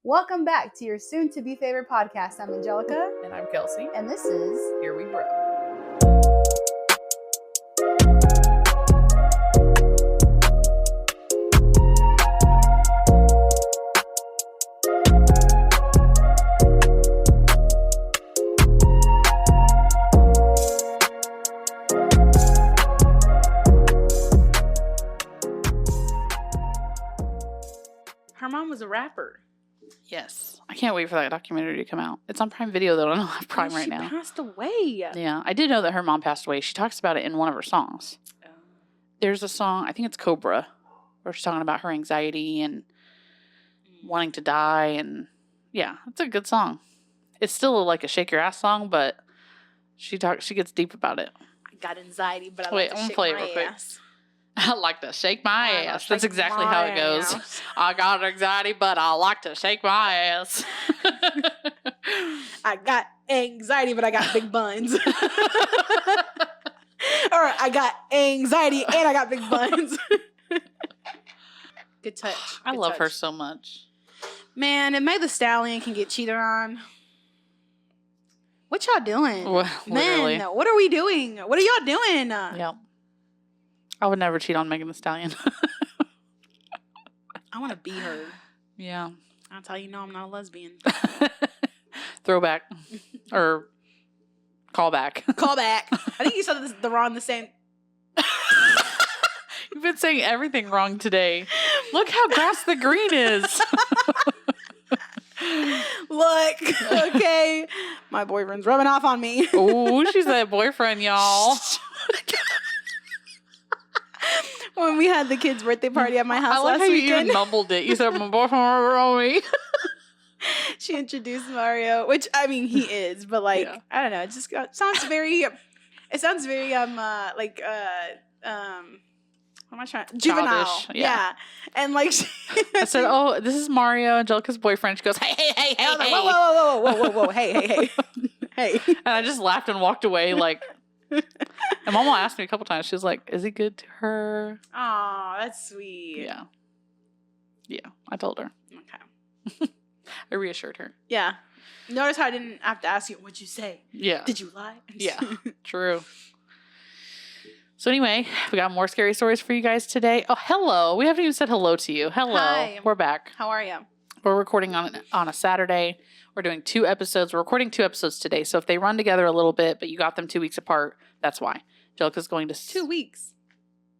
Welcome back to your soon-to-be favorite podcast. I'm Angelica. And I'm Kelsey. And this is Here We Grow. Her mom was a rapper. Yes. I can't wait for that documentary to come out. It's on Prime Video, though. I don't have Prime right now. She passed away. Yeah. I did know that her mom passed away. She talks about it in one of her songs. There's a song, I think it's Cobra, where she's talking about her anxiety and wanting to die. And yeah, it's a good song. It's still like a shake your ass song, but she gets deep about it. I got anxiety, but I Wait, like to I'm gonna shake play it my real quick. ass. I like to shake my ass. That's shake exactly my how it goes. ass. I got anxiety, but I like to shake my ass. I got anxiety, but I got big buns. Or I got anxiety and I got big buns. Good touch. I Good love touch. her so much. Man, and Meg the Stallion can get cheated on. What y'all doing? Well, literally. Man, what are we doing? What are y'all doing? Yep. I would never cheat on Megan Thee Stallion. I want to be her. Yeah. That's how you know I'm not a lesbian. Throwback. Or callback. Call back. I think you said this the same. You've been saying everything wrong today. Look how grass the green is. Look, okay. My boyfriend's rubbing off on me. Ooh, she's that boyfriend, y'all. When we had the kids' birthday party at my house I like last how you weekend, even mumbled it. You said, my boyfriend on me. she introduced Mario, which I mean he is, but like Yeah. I don't know, it just sounds very. It sounds very what am I trying? Juvenile. Childish, Yeah. And like I said, oh, this is Mario, Angelica's boyfriend. She goes, hey, hey, hey, I hey, was like, hey. whoa, hey, hey. And I just laughed and walked away like. And Mama asked me a couple times. She was like, is he good to her? Aw, that's sweet. Yeah. Yeah, I told her. Okay. I reassured her. Yeah. Notice how I didn't have to ask you, what'd you say? Yeah. Did you lie? Yeah. True. So anyway, we got more scary stories for you guys today. Oh, hello. We haven't even said hello to you. Hello. Hi. We're back. How are you? We're recording on a Saturday. We're doing 2 episodes. We're recording 2 episodes today. So if they run together a little bit, but you got them 2 weeks apart, that's why. Angelica's going to... 2 weeks.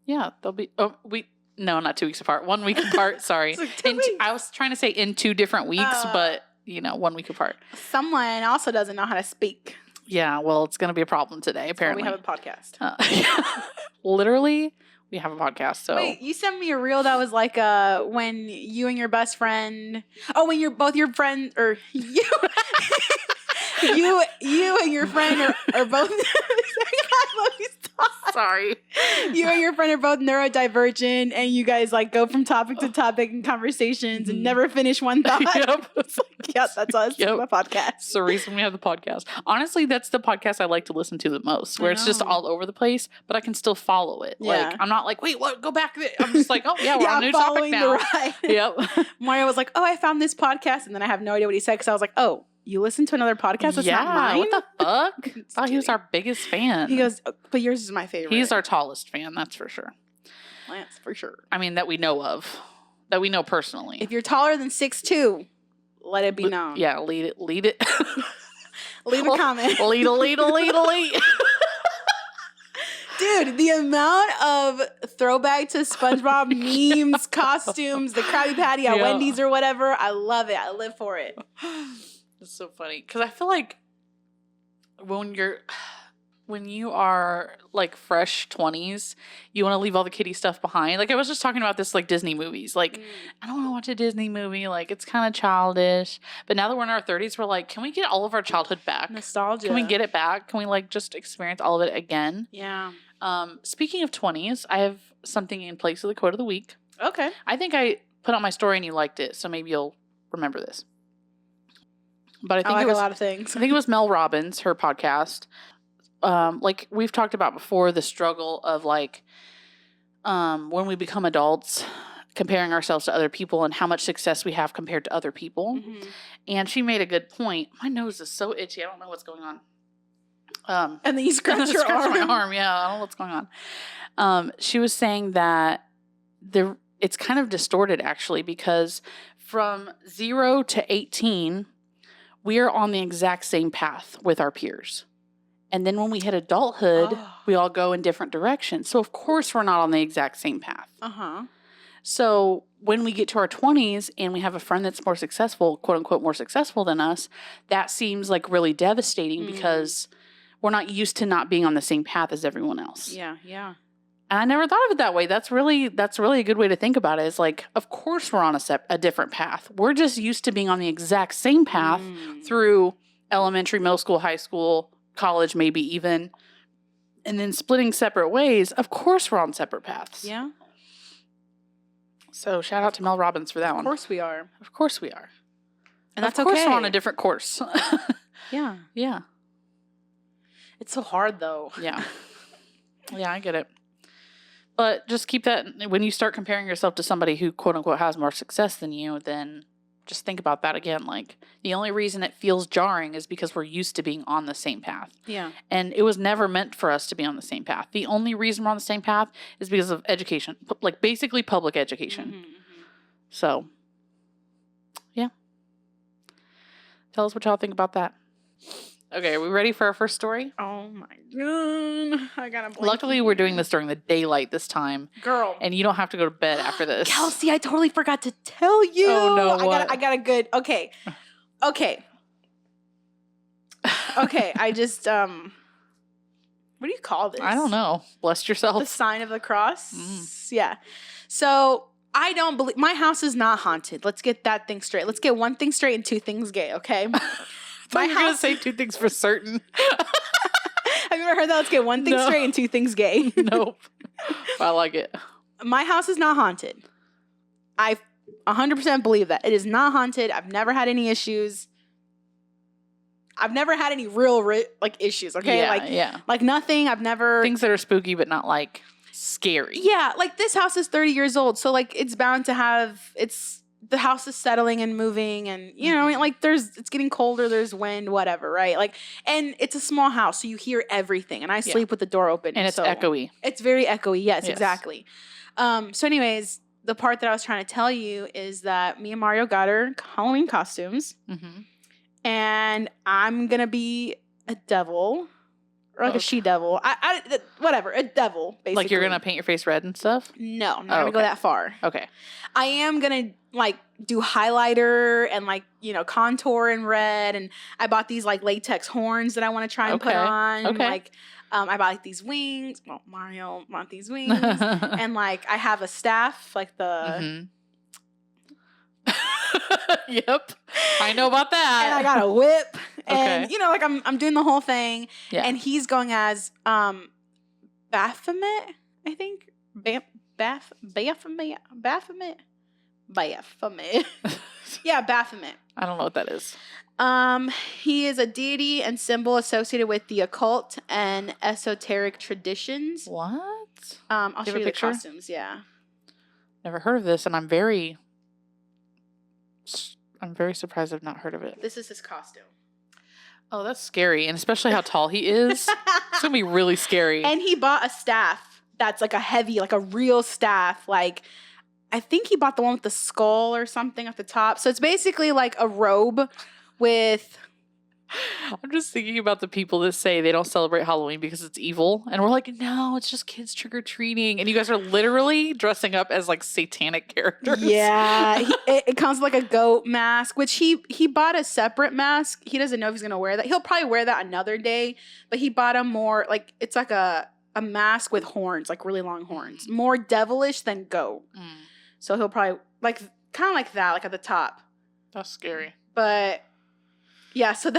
Yeah, they'll be... Oh, no, not 2 weeks apart. 1 week apart. Sorry. It's like 2 weeks. I was trying to say in 2 different weeks, but, 1 week apart. Someone also doesn't know how to speak. Yeah, well, it's going to be a problem today, apparently. We have a podcast. Literally, we have a podcast. So Wait, you sent me a reel that was like when you and your best friend... Oh, when you're both your friend... Or you... you and your friend are both... sorry. You and your friend are both neurodivergent, and you guys like go from topic to topic in conversations and never finish one thought. Yep. Yep, that's us. Yep. My podcast. It's the reason we have the podcast. Honestly, that's the podcast I like to listen to the most, where it's just all over the place, but I can still follow it. Yeah. Like, I'm not like, wait, what? Go back. I'm just like, oh, yeah, we're Yeah, on a new following topic now. the ride. Yep. Mario was like, oh, I found this podcast, and then I have no idea what he said because I was like, oh, you listen to another podcast that's not mine? What the fuck? I thought he was our biggest fan. He goes, oh, but yours is my favorite. He's our tallest fan, that's for sure. Lance, for sure. I mean, that we know of. That we know personally. If you're taller than 6'2", let it be known. Yeah, lead it. Leave a comment. Lead. Dude, the amount of throwback to SpongeBob memes, costumes, the Krabby Patty at Wendy's or whatever, I love it. I live for it. It's so funny. Because I feel like when you are like fresh 20s, you want to leave all the kiddie stuff behind. Like I was just talking about this like Disney movies. Like I don't want to watch a Disney movie. Like it's kind of childish. But now that we're in our 30s, we're like, can we get all of our childhood back? Nostalgia. Can we get it back? Can we like just experience all of it again? Yeah. Speaking of 20s, I have something in place of the quote of the week. Okay. I think I put on my story and you liked it, so maybe you'll remember this. But I think like it was a lot of things. I think it was Mel Robbins, her podcast. Like we've talked about before, the struggle of like when we become adults comparing ourselves to other people and how much success we have compared to other people. Mm-hmm. And she made a good point. My nose is so itchy. I don't know what's going on. And then you scratch your arm. My arm. Yeah, I don't know what's going on. She was saying that it's kind of distorted actually, because from 0 to 18, we are on the exact same path with our peers. And then when we hit adulthood, we all go in different directions. So of course we're not on the exact same path. Uh-huh. So when we get to our 20s and we have a friend that's more successful, quote unquote, more successful than us, that seems like really devastating because we're not used to not being on the same path as everyone else. Yeah, yeah. And I never thought of it that way. That's really a good way to think about it. Is like, of course we're on a different path. We're just used to being on the exact same path through elementary, middle school, high school, college, maybe even, and then splitting separate ways. Of course we're on separate paths. Yeah. So shout out to Mel Robbins for that one. Of course we are. Of course we are. And that's of course okay. we're on a different course. Yeah. Yeah. It's so hard though. Yeah. Yeah, I get it. But just keep that, when you start comparing yourself to somebody who quote unquote has more success than you, then just think about that again. Like, the only reason it feels jarring is because we're used to being on the same path. Yeah. And it was never meant for us to be on the same path. The only reason we're on the same path is because of education, like basically public education. Mm-hmm. So, yeah. Tell us what y'all think about that. Okay, are we ready for our first story? Oh my god. I gotta blink. Luckily, we're doing this during the daylight this time. Girl. And you don't have to go to bed after this. Kelsey, I totally forgot to tell you. Oh, no, what? I got a good, okay. Okay, I just, what do you call this? I don't know. Bless yourself. The sign of the cross? Yeah. So, I don't believe, my house is not haunted. Let's get that thing straight. Let's get one thing straight and two things gay, okay? My house. Going to say two things for certain. Have you ever heard that? Let's get one thing straight and two things gay. Nope. I like it. My house is not haunted. I 100% believe that. It is not haunted. I've never had any issues. I've never had any real like issues, okay? Yeah, Like nothing. I've never... Things that are spooky but not like scary. Yeah, like this house is 30 years old. So like it's bound to have... The house is settling and moving and, you know, like it's getting colder, there's wind, whatever, right? Like, and it's a small house, so you hear everything. And I sleep with the door open. And it's echoey. It's very echoey. Yes, exactly. So anyways, the part that I was trying to tell you is that me and Mario got our Halloween costumes. Mm-hmm. And I'm going to be a devil. Or like a she-devil. Whatever, a devil, basically. Like you're going to paint your face red and stuff? No, I'm not going to go that far. Okay. I am going to, like, do highlighter and, like, you know, contour in red. And I bought these, like, latex horns that I want to try and put on. Okay. Like, I bought, like, these wings. Well, Mario want these wings. And, like, I have a staff, like the... Yep. I know about that. And I got a whip. And, you know, like, I'm doing the whole thing. Yeah. And he's going as Baphomet, I think. Baphomet. Yeah, Baphomet. I don't know what that is. He is a deity and symbol associated with the occult and esoteric traditions. What? I'll show you the picture? costumes, yeah. Never heard of this, and I'm very surprised I've not heard of it. This is his costume. Oh, that's scary, and especially how tall he is. It's gonna be really scary. And he bought a staff that's like a heavy, like a real staff. Like, I think he bought the one with the skull or something at the top. So it's basically like a robe with... I'm just thinking about the people that say they don't celebrate Halloween because it's evil. And we're like, no, it's just kids trick-or-treating. And you guys are literally dressing up as like satanic characters. Yeah. It comes with like a goat mask, which he bought a separate mask. He doesn't know if he's going to wear that. He'll probably wear that another day. But he bought a more, like, it's like a mask with horns, like really long horns. More devilish than goat. So he'll probably, like, kind of like that, like at the top. That's scary. But... yeah, so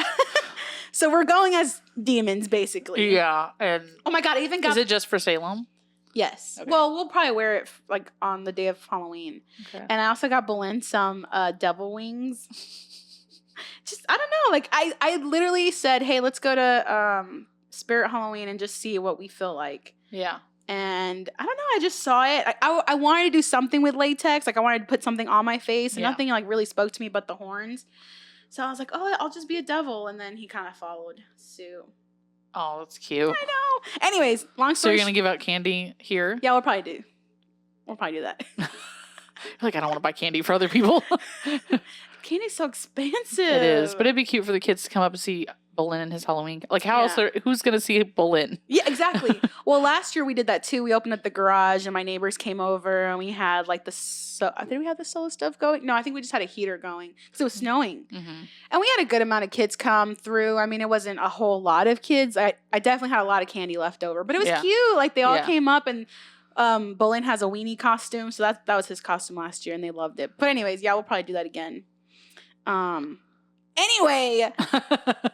we're going as demons, basically. Yeah, and oh my god, I even got... is it just for Salem? Yes. Okay. Well, we'll probably wear it like on the day of Halloween. Okay. And I also got Belen some devil wings. Just I don't know, like I literally said, hey, let's go to Spirit Halloween and just see what we feel like. Yeah. And I don't know, I just saw it. I wanted to do something with latex. Like I wanted to put something on my face, and nothing like really spoke to me but the horns. So I was like, oh, I'll just be a devil. And then he kind of followed suit. Oh, that's cute. I know. Anyways, long story. So you're going to give out candy here? Yeah, we'll probably do. We'll probably do that. Like, I don't want to buy candy for other people. Candy's so expensive. It is. But it'd be cute for the kids to come up and see Bolin and his Halloween. Like, how else? Who's going to see Bolin? Yeah, exactly. Well, last year we did that too. We opened up the garage and my neighbors came over and we had like I think we had the solar stove going. No, I think we just had a heater going because it was snowing. Mm-hmm. And we had a good amount of kids come through. I mean, it wasn't a whole lot of kids. I definitely had a lot of candy left over, but it was cute. Like they all came up, and Bolin has a weenie costume. So that was his costume last year and they loved it. But anyways, yeah, we'll probably do that again. Anyway,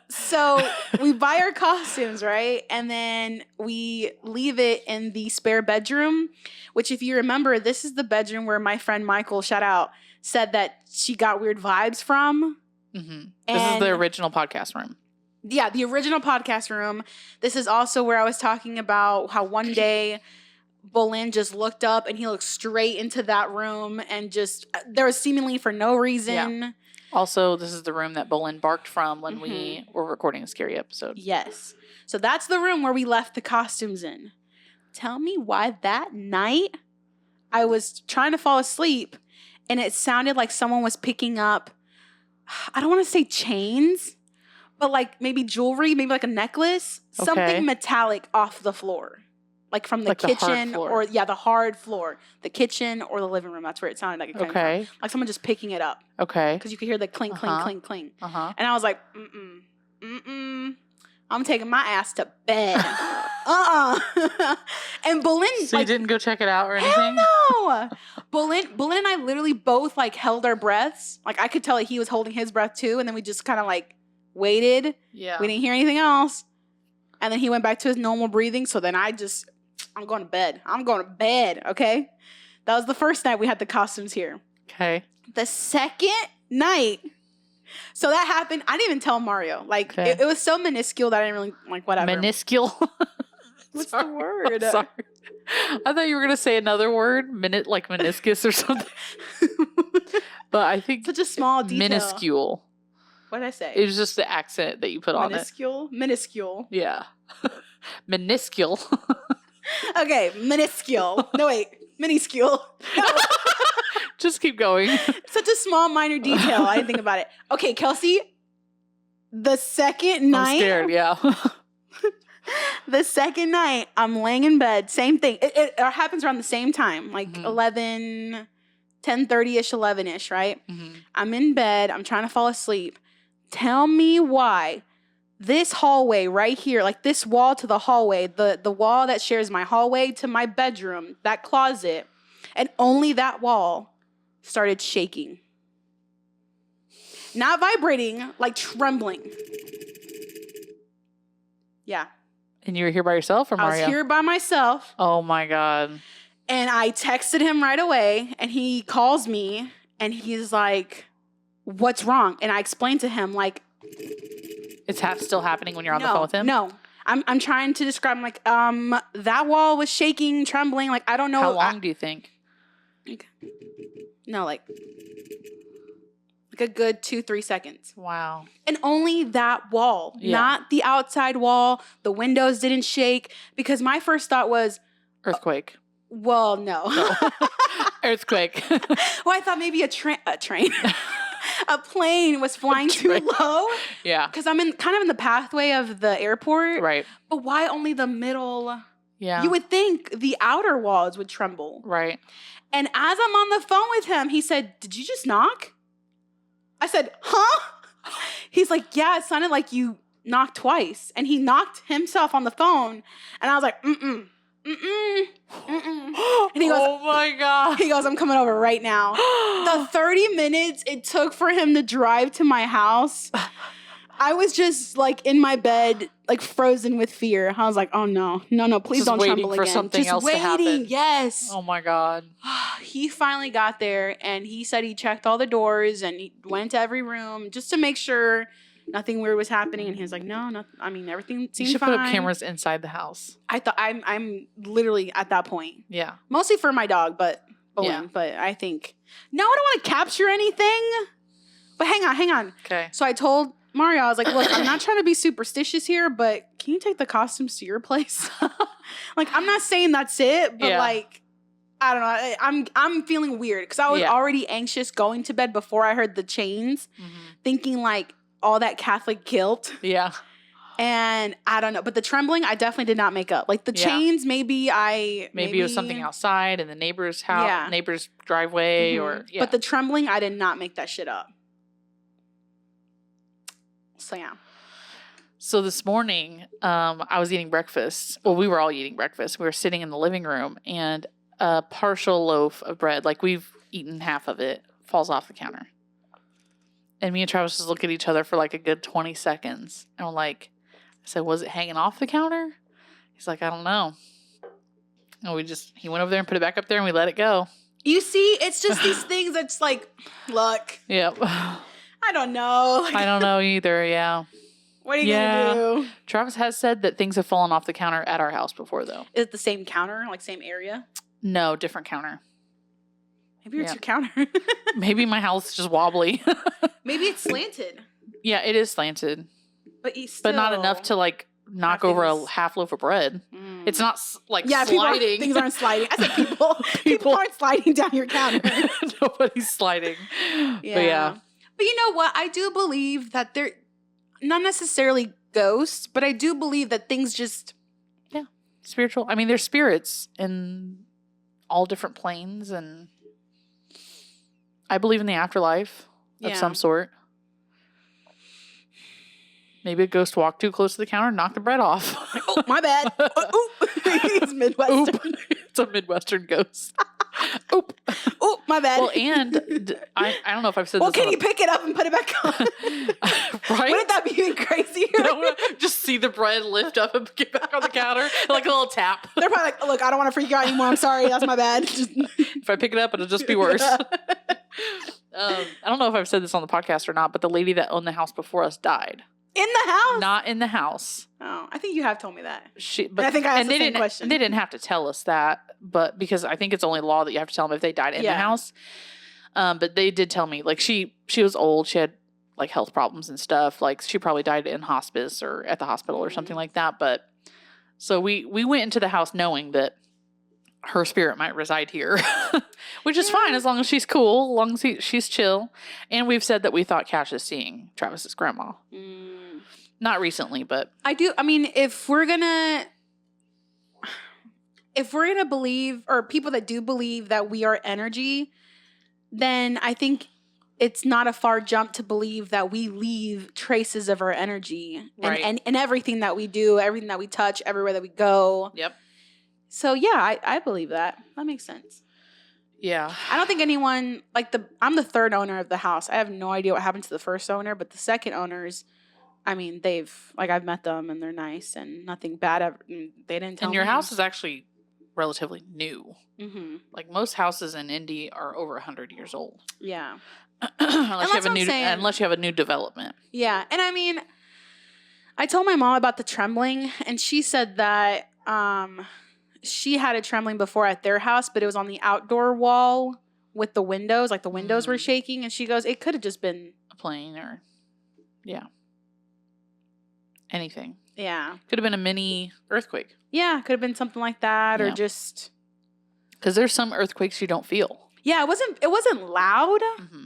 so we buy our costumes, right? And then we leave it in the spare bedroom, which if you remember, this is the bedroom where my friend Michael, shout out, said that she got weird vibes from. Mm-hmm. This is the original podcast room. Yeah, the original podcast room. This is also where I was talking about how one day Bolin just looked up and he looked straight into that room and just, there was seemingly for no reason. Yeah. Also, this is the room that Bolin barked from when we were recording a scary episode. Yes. So that's the room where we left the costumes in. Tell me why that night I was trying to fall asleep and it sounded like someone was picking up, I don't want to say chains, but like maybe jewelry, maybe like a necklace, something metallic off the floor. Like from the kitchen or the hard floor, the kitchen or the living room. That's where it sounded like it came from. Like someone just picking it up. Okay. Because you could hear the clink, clink, clink, clink. And I was like, I'm taking my ass to bed. And Bolin. So you didn't go check it out or anything? Hell no. Bolin and I literally both like held our breaths. Like I could tell like he was holding his breath too. And then we just kind of like waited. Yeah. We didn't hear anything else. And then he went back to his normal breathing. So then I'm going to bed. I'm going to bed, okay? That was the first night we had the costumes here. Okay. The second night, so that happened. I didn't even tell Mario. Like, it was so minuscule that I didn't really, like, whatever. Minuscule? What's the word? I'm sorry. I thought you were going to say another word, like meniscus or something. But I think such a small detail. Minuscule. What did I say? It was just the accent that you put on it. Minuscule. Yeah. Minuscule. Okay, minuscule. No, wait. Minuscule. No. Just keep going. Such a small, minor detail. I didn't think about it. Okay, Kelsey. The second night. I'm scared, yeah. The second night, I'm laying in bed. Same thing. It happens around the same time. Like 10:30-ish, 11-ish, right? Mm-hmm. I'm in bed. I'm trying to fall asleep. Tell me why. This hallway right here, like this wall to the hallway, the wall that shares my hallway to my bedroom, that closet, and only that wall started shaking. Not vibrating, like trembling. Yeah. And you were here by yourself or Mario? I was here by myself. Oh my God. And I texted him right away and he calls me and he's like, what's wrong? And I explained to him like, it's still happening when you're on the phone with him? No. I'm trying to describe, I'm like, that wall was shaking, trembling. Like, I don't know. How long do you think? Like a good 2-3 seconds. Wow. And only that wall, not the outside wall. The windows didn't shake because my first thought was earthquake. Well, no. Earthquake. Well, I thought maybe a train. A plane was flying too low. Yeah. Because I'm kind of in the pathway of the airport. Right. But why only the middle? Yeah. You would think the outer walls would tremble. Right. And as I'm on the phone with him, he said, did you just knock? I said, huh? He's like, yeah, it sounded like you knocked twice. And he knocked himself on the phone. And I was like, mm-mm. And he goes, oh my God. He goes, I'm coming over right now. The 30 minutes it took for him to drive to my house, I was just like in my bed, like frozen with fear. I was like, oh no, please don't tremble again. Just waiting for something else to happen. Yes. Oh my God. He finally got there and he said he checked all the doors and he went to every room just to make sure nothing weird was happening. And he was like, no, I mean, everything You seemed should fine. put up cameras inside the house. I thought I'm literally at that point. Yeah. Mostly for my dog, but Yeah. But I think no, I don't want to capture anything. But hang on. Okay. So I told Mario, I was like, look, I'm not trying to be superstitious here, but can you take the costumes to your place? Like, I'm not saying that's it, but like, I don't know. I'm feeling weird because I was already anxious going to bed before I heard the chains, thinking like all that Catholic guilt. Yeah. And I don't know, but the trembling, I definitely did not make up. Like the chains, maybe it was something outside in the neighbor's house, neighbor's driveway, or But the trembling, I did not make that shit up. So yeah. So this morning, I was eating breakfast. Well, we were all eating breakfast. We were sitting in the living room, and a partial loaf of bread, like we've eaten half of it, falls off the counter. And me and Travis just look at each other for like a good 20 seconds. And I'm like, I said, was it hanging off the counter? He's like, I don't know. And he went over there and put it back up there and we let it go. You see, it's just these things that's like, look. Yep. I don't know. I don't know either, yeah. What are you going to do? Travis has said that things have fallen off the counter at our house before, though. Is it the same counter, like same area? No, different counter. Maybe it's your counter. Maybe my house is just wobbly. Maybe it's slanted. Yeah, it is slanted. But not enough to like knock over a half loaf of bread. It's not sliding. Things aren't sliding. I said people aren't sliding down your counter. Nobody's sliding. Yeah. But you know what? I do believe that they're not necessarily ghosts, but I do believe that things just... Yeah. Spiritual. I mean, there's spirits in all different planes, and I believe in the afterlife of some sort. Maybe a ghost walked too close to the counter and knocked the bread off. Oh, my bad. He's Midwestern. Oop. It's a Midwestern ghost. Oop. Oh, my bad. Well, and I don't know if I've said this. Well, can you pick it up and put it back on? Right? Wouldn't that be even crazier? Just see the bread lift up and get back on the counter. Like a little tap. They're probably like, look, I don't want to freak you out anymore. I'm sorry. That's my bad. If I pick it up, it'll just be worse. I don't know if I've said this on the podcast or not, but the lady that owned the house before us died. In the house? Not in the house. Oh, I think you have told me that. But I think I asked the same question. They didn't have to tell us that, but because I think it's only law that you have to tell them if they died in the house. But they did tell me, like she was old. She had like health problems and stuff. Like she probably died in hospice or at the hospital or something like that. But so we went into the house knowing that her spirit might reside here, which is fine as long as she's cool, as long as she's chill. And we've said that we thought Cash is seeing Travis's grandma. Not recently, but I do. I mean, if we're gonna believe, or people that do believe that we are energy, then I think it's not a far jump to believe that we leave traces of our energy and everything that we do, everything that we touch, everywhere that we go. Yep. So yeah, I believe that. That makes sense. Yeah. I don't think anyone I'm the third owner of the house. I have no idea what happened to the first owner, but the second owners, I mean, I've met them and they're nice and nothing bad ever. They didn't tell me. And your house is actually relatively new. Mm-hmm. Like most houses in Indy are over 100 years old. Yeah. unless you have a new development. Yeah. And I mean, I told my mom about the trembling and she said that she had a trembling before at their house, but it was on the outdoor wall with the windows. Like the windows were shaking. And she goes, it could have just been a plane or, anything. Yeah. Could have been a mini earthquake. Yeah. Could have been something like that or just. Because there's some earthquakes you don't feel. Yeah. It wasn't loud. Mm-hmm.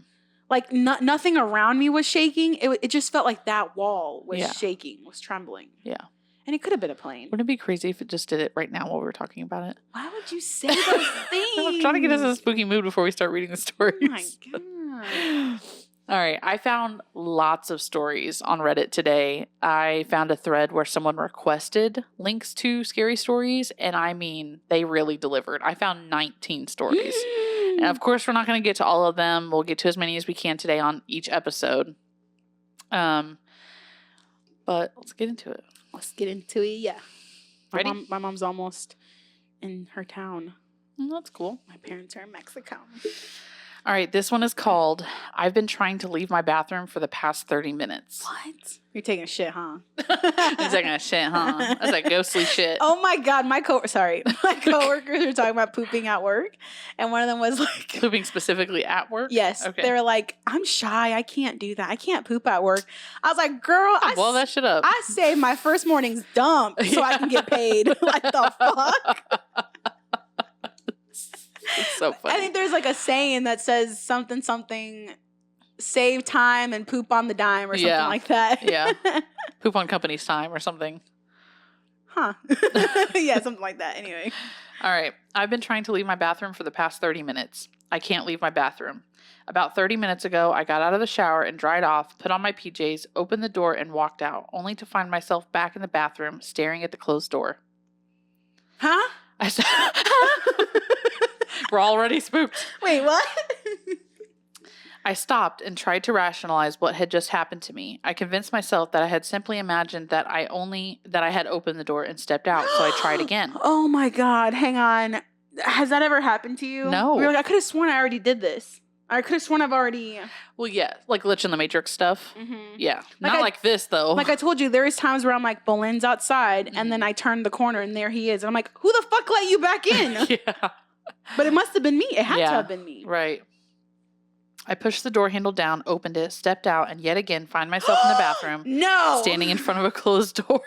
Like nothing around me was shaking. It just felt like that wall was shaking, was trembling. Yeah. And it could have been a plane. Wouldn't it be crazy if it just did it right now while we were talking about it? Why would you say those things? I'm trying to get us in a spooky mood before we start reading the stories. Oh my God. All right. I found lots of stories on Reddit today. I found a thread where someone requested links to scary stories. And I mean, they really delivered. I found 19 stories. And of course, we're not going to get to all of them. We'll get to as many as we can today on each episode. But let's get into it. Let's get into it, yeah. Ready? My mom's almost in her town. That's cool. My parents are in Mexico. All right, this one is called I've Been Trying to Leave My Bathroom for the Past 30 Minutes. What? You're taking a shit, huh? He's taking a shit, huh? That's like ghostly shit. Oh my God, my coworkers were talking about pooping at work, and one of them was like, Pooping specifically at work? Yes. Okay. They were like, I'm shy. I can't do that. I can't poop at work. I was like, girl, Blow that shit up. I saved my first morning's dump so I can get paid. Like the fuck? It's so funny. I think there's like a saying that says something, save time and poop on the dime or something like that. Yeah. Poop on company's time or something. Huh. Yeah, something like that. Anyway. All right. I've been trying to leave my bathroom for the past 30 minutes. I can't leave my bathroom. About 30 minutes ago, I got out of the shower and dried off, put on my PJs, opened the door, and walked out, only to find myself back in the bathroom staring at the closed door. Huh? I said, we're already spooked. Wait, what? I stopped and tried to rationalize what had just happened to me. I convinced myself that I had simply imagined that I had opened the door and stepped out, so I tried again. Oh my God, hang on. Has that ever happened to you? No. You're like, I could have sworn I already did this. I could have sworn I've already... Well, yeah, like Glitch in the Matrix stuff. Mm-hmm. Yeah, not like this, though. Like I told you, there is times where I'm like, Boleyn's outside, and then I turn the corner, and there he is. And I'm like, who the fuck let you back in? Yeah. But it must have been me. It had to have been me. Right. I pushed the door handle down, opened it, stepped out, and yet again find myself in the bathroom. No! Standing in front of a closed door.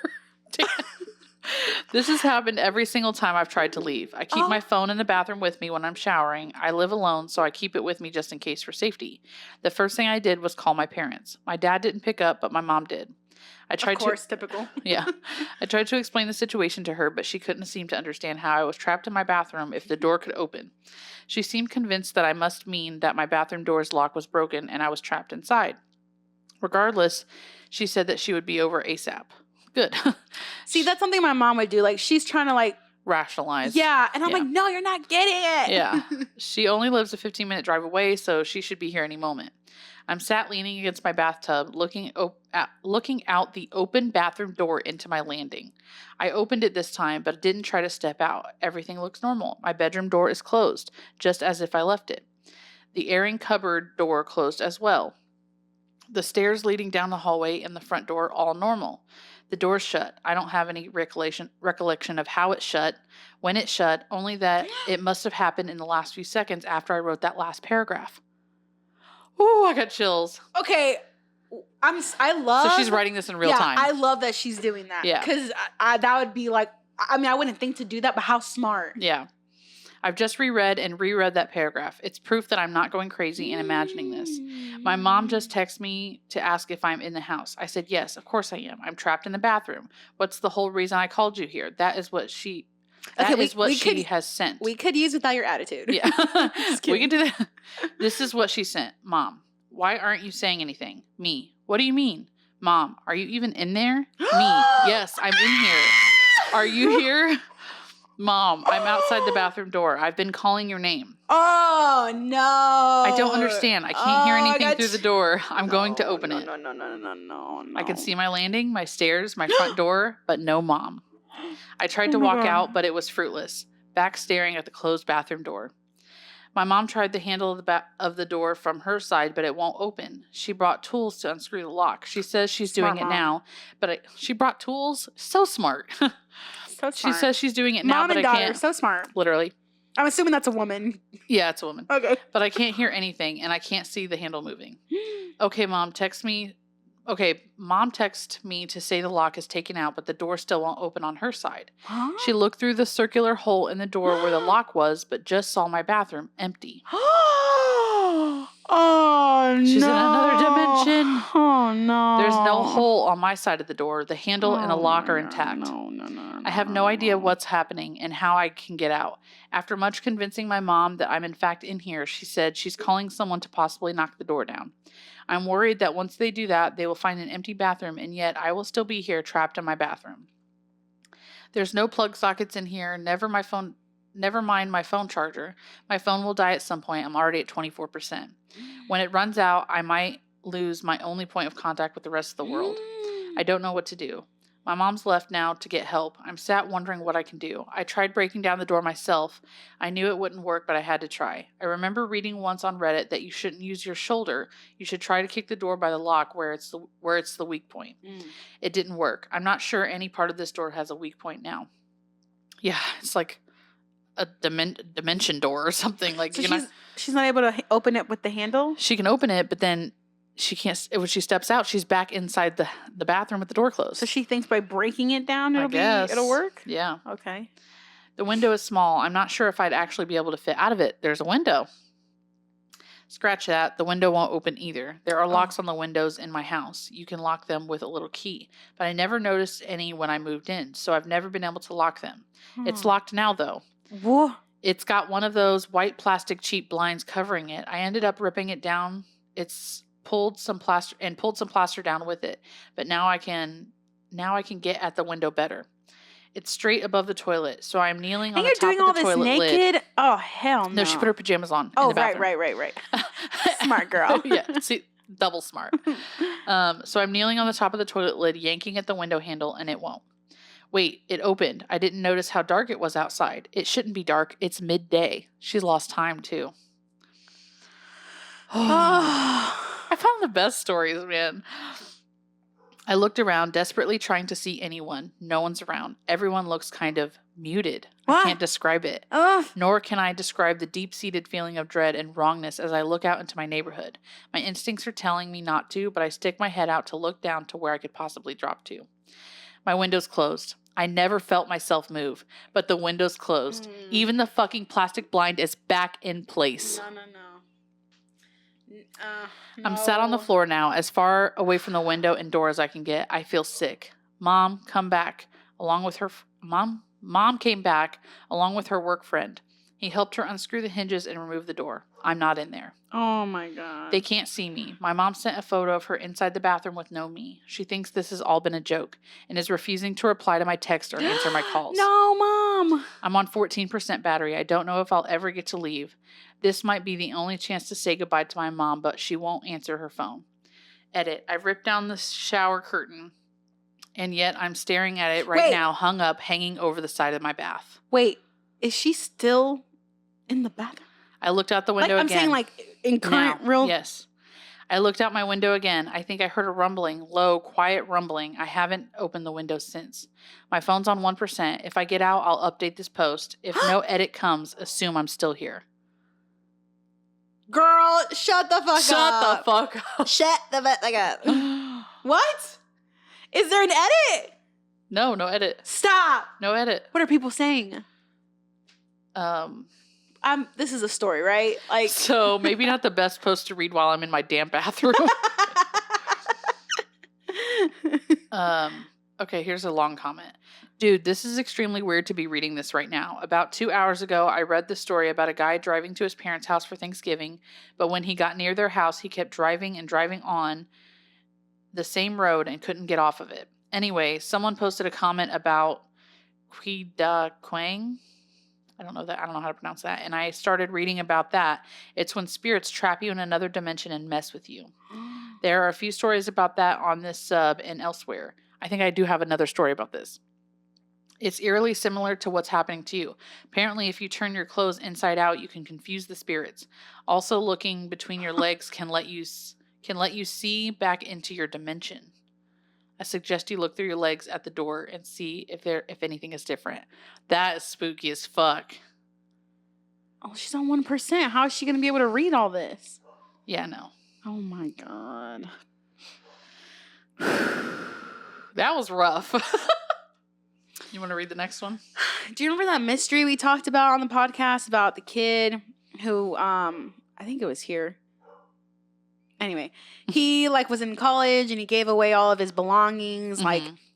This has happened every single time I've tried to leave. I keep my phone in the bathroom with me when I'm showering. I live alone, so I keep it with me just in case for safety. The first thing I did was call my parents. My dad didn't pick up, but my mom did. Typical. Yeah. I tried to explain the situation to her, but she couldn't seem to understand how I was trapped in my bathroom if the door could open. She seemed convinced that I must mean that my bathroom door's lock was broken and I was trapped inside. Regardless, she said that she would be over ASAP. Good. See, that's something my mom would do. Like, she's trying to, like... rationalize. Yeah. And I'm like, no, you're not getting it. Yeah. She only lives a 15-minute drive away, so she should be here any moment. I'm sat leaning against my bathtub, looking out the open bathroom door into my landing. I opened it this time, but didn't try to step out. Everything looks normal. My bedroom door is closed, just as if I left it. The airing cupboard door closed as well. The stairs leading down the hallway and the front door all normal. The door's shut. I don't have any recollection of how it shut, when it shut, only that it must have happened in the last few seconds after I wrote that last paragraph. Ooh, I got chills. Okay, I love... So she's writing this in real time. I love that she's doing that. Yeah. Because that would be like... I mean, I wouldn't think to do that, but how smart. Yeah. I've just reread that paragraph. It's proof that I'm not going crazy in imagining this. My mom just texted me to ask if I'm in the house. I said, yes, of course I am. I'm trapped in the bathroom. What's the whole reason I called you here? That is what she... she has sent. We could use without your attitude. Yeah. We can do that. This is what she sent. Mom, why aren't you saying anything? Me. What do you mean? Mom, are you even in there? Me. Yes, I'm in here. Are you here? Mom, I'm outside the bathroom door. I've been calling your name. Oh, no. I don't understand. I can't hear anything through the door. I'm going to open it. No. I can see my landing, my stairs, my front door, but no mom. I tried to walk out, but it was fruitless. Back staring at the closed bathroom door. My mom tried the handle of the door from her side, but it won't open. She brought tools to unscrew the lock. She says she's doing it now, but she brought tools? So smart. So smart. She says she's doing it now, Mom but and I daughter, can't. so smart. Literally. I'm assuming that's a woman. Yeah, it's a woman. Okay. But I can't hear anything, and I can't see the handle moving. Okay, Mom, Mom texted me to say the lock is taken out, but the door still won't open on her side. Huh? She looked through the circular hole in the door where the lock was, but just saw my bathroom empty. Oh, She's in another dimension. Oh, no. There's no hole on my side of the door. The handle and the lock are intact. No. I have no idea what's happening and how I can get out. After much convincing my mom that I'm in fact in here, she said she's calling someone to possibly knock the door down. I'm worried that once they do that, they will find an empty bathroom, and yet I will still be here trapped in my bathroom. There's no plug sockets in here, never mind my phone charger. My phone will die at some point. I'm already at 24%. When it runs out, I might lose my only point of contact with the rest of the world. I don't know what to do. My mom's left now to get help. I'm sat wondering what I can do. I tried breaking down the door myself. I knew it wouldn't work, but I had to try. I remember reading once on Reddit that you shouldn't use your shoulder. You should try to kick the door by the lock where it's the weak point. It didn't work. I'm not sure any part of this door has a weak point now. Yeah, it's like a dimension door or something. Like, so she's not able to open it with the handle? She can open it, but then she can't. When she steps out, she's back inside the bathroom with the door closed. So she thinks by breaking it down, it'll work? Yeah. Okay. The window is small. I'm not sure if I'd actually be able to fit out of it. There's a window. Scratch that. The window won't open either. There are locks on the windows in my house. You can lock them with a little key, but I never noticed any when I moved in, so I've never been able to lock them. It's locked now, though. Whoa. It's got one of those white plastic cheap blinds covering it. I ended up ripping it down. It's pulled some plaster down with it, but now I can get at the window better. It's straight above the toilet, so I'm kneeling on the top of the toilet lid. And you're doing all this naked? Oh, hell no. No, she put her pajamas on in the bathroom. Right. Smart girl. Yeah, see, double smart. So I'm kneeling on the top of the toilet lid, yanking at the window handle, and it won't. Wait, it opened. I didn't notice how dark it was outside. It shouldn't be dark. It's midday. She's lost time, too. I found the best stories, man. I looked around, desperately trying to see anyone. No one's around. Everyone looks kind of muted. What? I can't describe it. Nor can I describe the deep-seated feeling of dread and wrongness as I look out into my neighborhood. My instincts are telling me not to, but I stick my head out to look down to where I could possibly drop to. My window's closed. I never felt myself move, but the window's closed. Even the fucking plastic blind is back in place. No. I'm sat on the floor now, as far away from the window and door as I can get. I feel sick. Mom, come back. Mom came back along with her work friend. He helped her unscrew the hinges and remove the door. I'm not in there. Oh my God. They can't see me. My mom sent a photo of her inside the bathroom with no me. She thinks this has all been a joke and is refusing to reply to my text or answer my calls. No, Mom. I'm on 14% battery. I don't know if I'll ever get to leave. This might be the only chance to say goodbye to my mom, but she won't answer her phone. Edit. I've ripped down the shower curtain, and yet I'm staring at it now, hung up, hanging over the side of my bath. Wait, is she still in the bathroom? I looked out the window again. I'm saying in current real... Yes. I looked out my window again. I think I heard a rumbling, low, quiet rumbling. I haven't opened the window since. My phone's on 1%. If I get out, I'll update this post. If no edit comes, assume I'm still here. Girl, shut the fuck up. Shut the fuck up. Shut the fuck up. What? Is there an edit? No edit. Stop. No edit. What are people saying? This is a story, right? So maybe not the best post to read while I'm in my damp bathroom. Okay, here's a long comment. Dude, this is extremely weird to be reading this right now. About 2 hours ago, I read the story about a guy driving to his parents' house for Thanksgiving, but when he got near their house, he kept driving and driving on the same road and couldn't get off of it. Anyway, someone posted a comment about Quida Quang. I don't know how to pronounce that. And I started reading about that. It's when spirits trap you in another dimension and mess with you. There are a few stories about that on this sub and elsewhere. I think I do have another story about this. It's eerily similar to what's happening to you. Apparently, if you turn your clothes inside out, you can confuse the spirits. Also, looking between your legs can let you see back into your dimension. I suggest you look through your legs at the door and see if anything is different. That is spooky as fuck. Oh, she's on 1%. How is she going to be able to read all this? Yeah, no. Oh my God. That was rough. You want to read the next one? Do you remember that mystery we talked about on the podcast about the kid who, I think it was here. Anyway, he was in college and he gave away all of his belongings,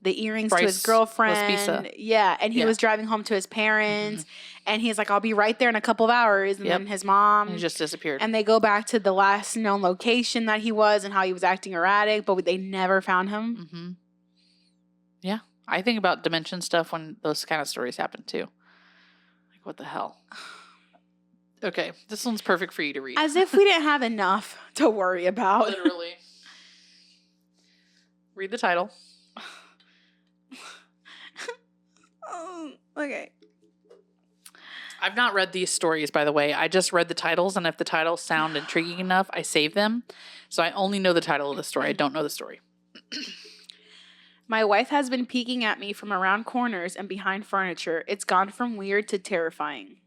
the earrings to his girlfriend. Yeah, and he was driving home to his parents, and he's like, "I'll be right there in a couple of hours." And then his mom and he just disappeared. And they go back to the last known location that he was and how he was acting erratic, but they never found him. Mm-hmm. Yeah, I think about dimension stuff when those kind of stories happen too. Like, what the hell? Okay, this one's perfect for you to read. As if we didn't have enough to worry about. Literally. Read the title. Okay. I've not read these stories, by the way. I just read the titles, and if the titles sound intriguing enough, I save them. So I only know the title of the story. I don't know the story. My wife has been peeking at me from around corners and behind furniture. It's gone from weird to terrifying.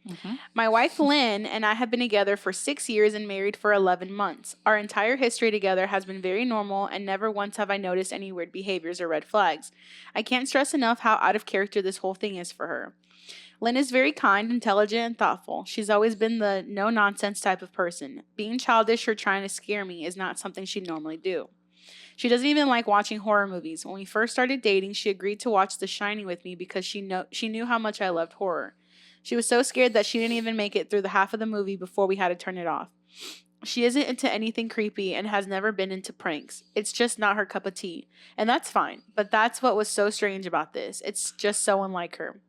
Mm-hmm. My wife, Lynn, and I have been together for 6 years and married for 11 months. Our entire history together has been very normal, and never once have I noticed any weird behaviors or red flags. I can't stress enough how out of character this whole thing is for her. Lynn is very kind, intelligent, and thoughtful. She's always been the no-nonsense type of person. Being childish or trying to scare me is not something she'd normally do. She doesn't even like watching horror movies. When we first started dating, she agreed to watch The Shining with me because she knew how much I loved horror. She was so scared that she didn't even make it through the half of the movie before we had to turn it off. She isn't into anything creepy and has never been into pranks. It's just not her cup of tea. And that's fine. But that's what was so strange about this. It's just so unlike her.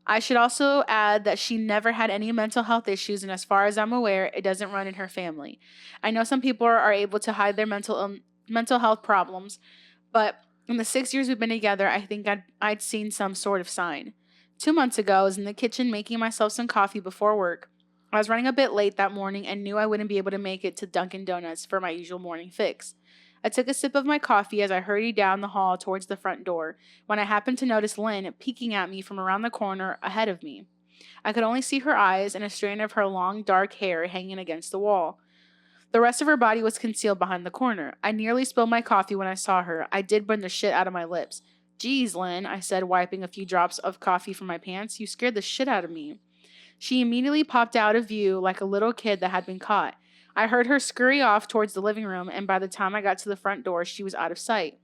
I should also add that she never had any mental health issues, and as far as I'm aware, it doesn't run in her family. I know some people are able to hide their mental health problems, but in the 6 years we've been together, I think I'd seen some sort of sign. 2 months ago, I was in the kitchen making myself some coffee before work. I was running a bit late that morning and knew I wouldn't be able to make it to Dunkin' Donuts for my usual morning fix. I took a sip of my coffee as I hurried down the hall towards the front door, when I happened to notice Lynn peeking at me from around the corner ahead of me. I could only see her eyes and a strand of her long, dark hair hanging against the wall. The rest of her body was concealed behind the corner. I nearly spilled my coffee when I saw her. I did burn the shit out of my lips. "Geez, Lynn," I said, wiping a few drops of coffee from my pants. "You scared the shit out of me." She immediately popped out of view like a little kid that had been caught. I heard her scurry off towards the living room, and by the time I got to the front door, she was out of sight.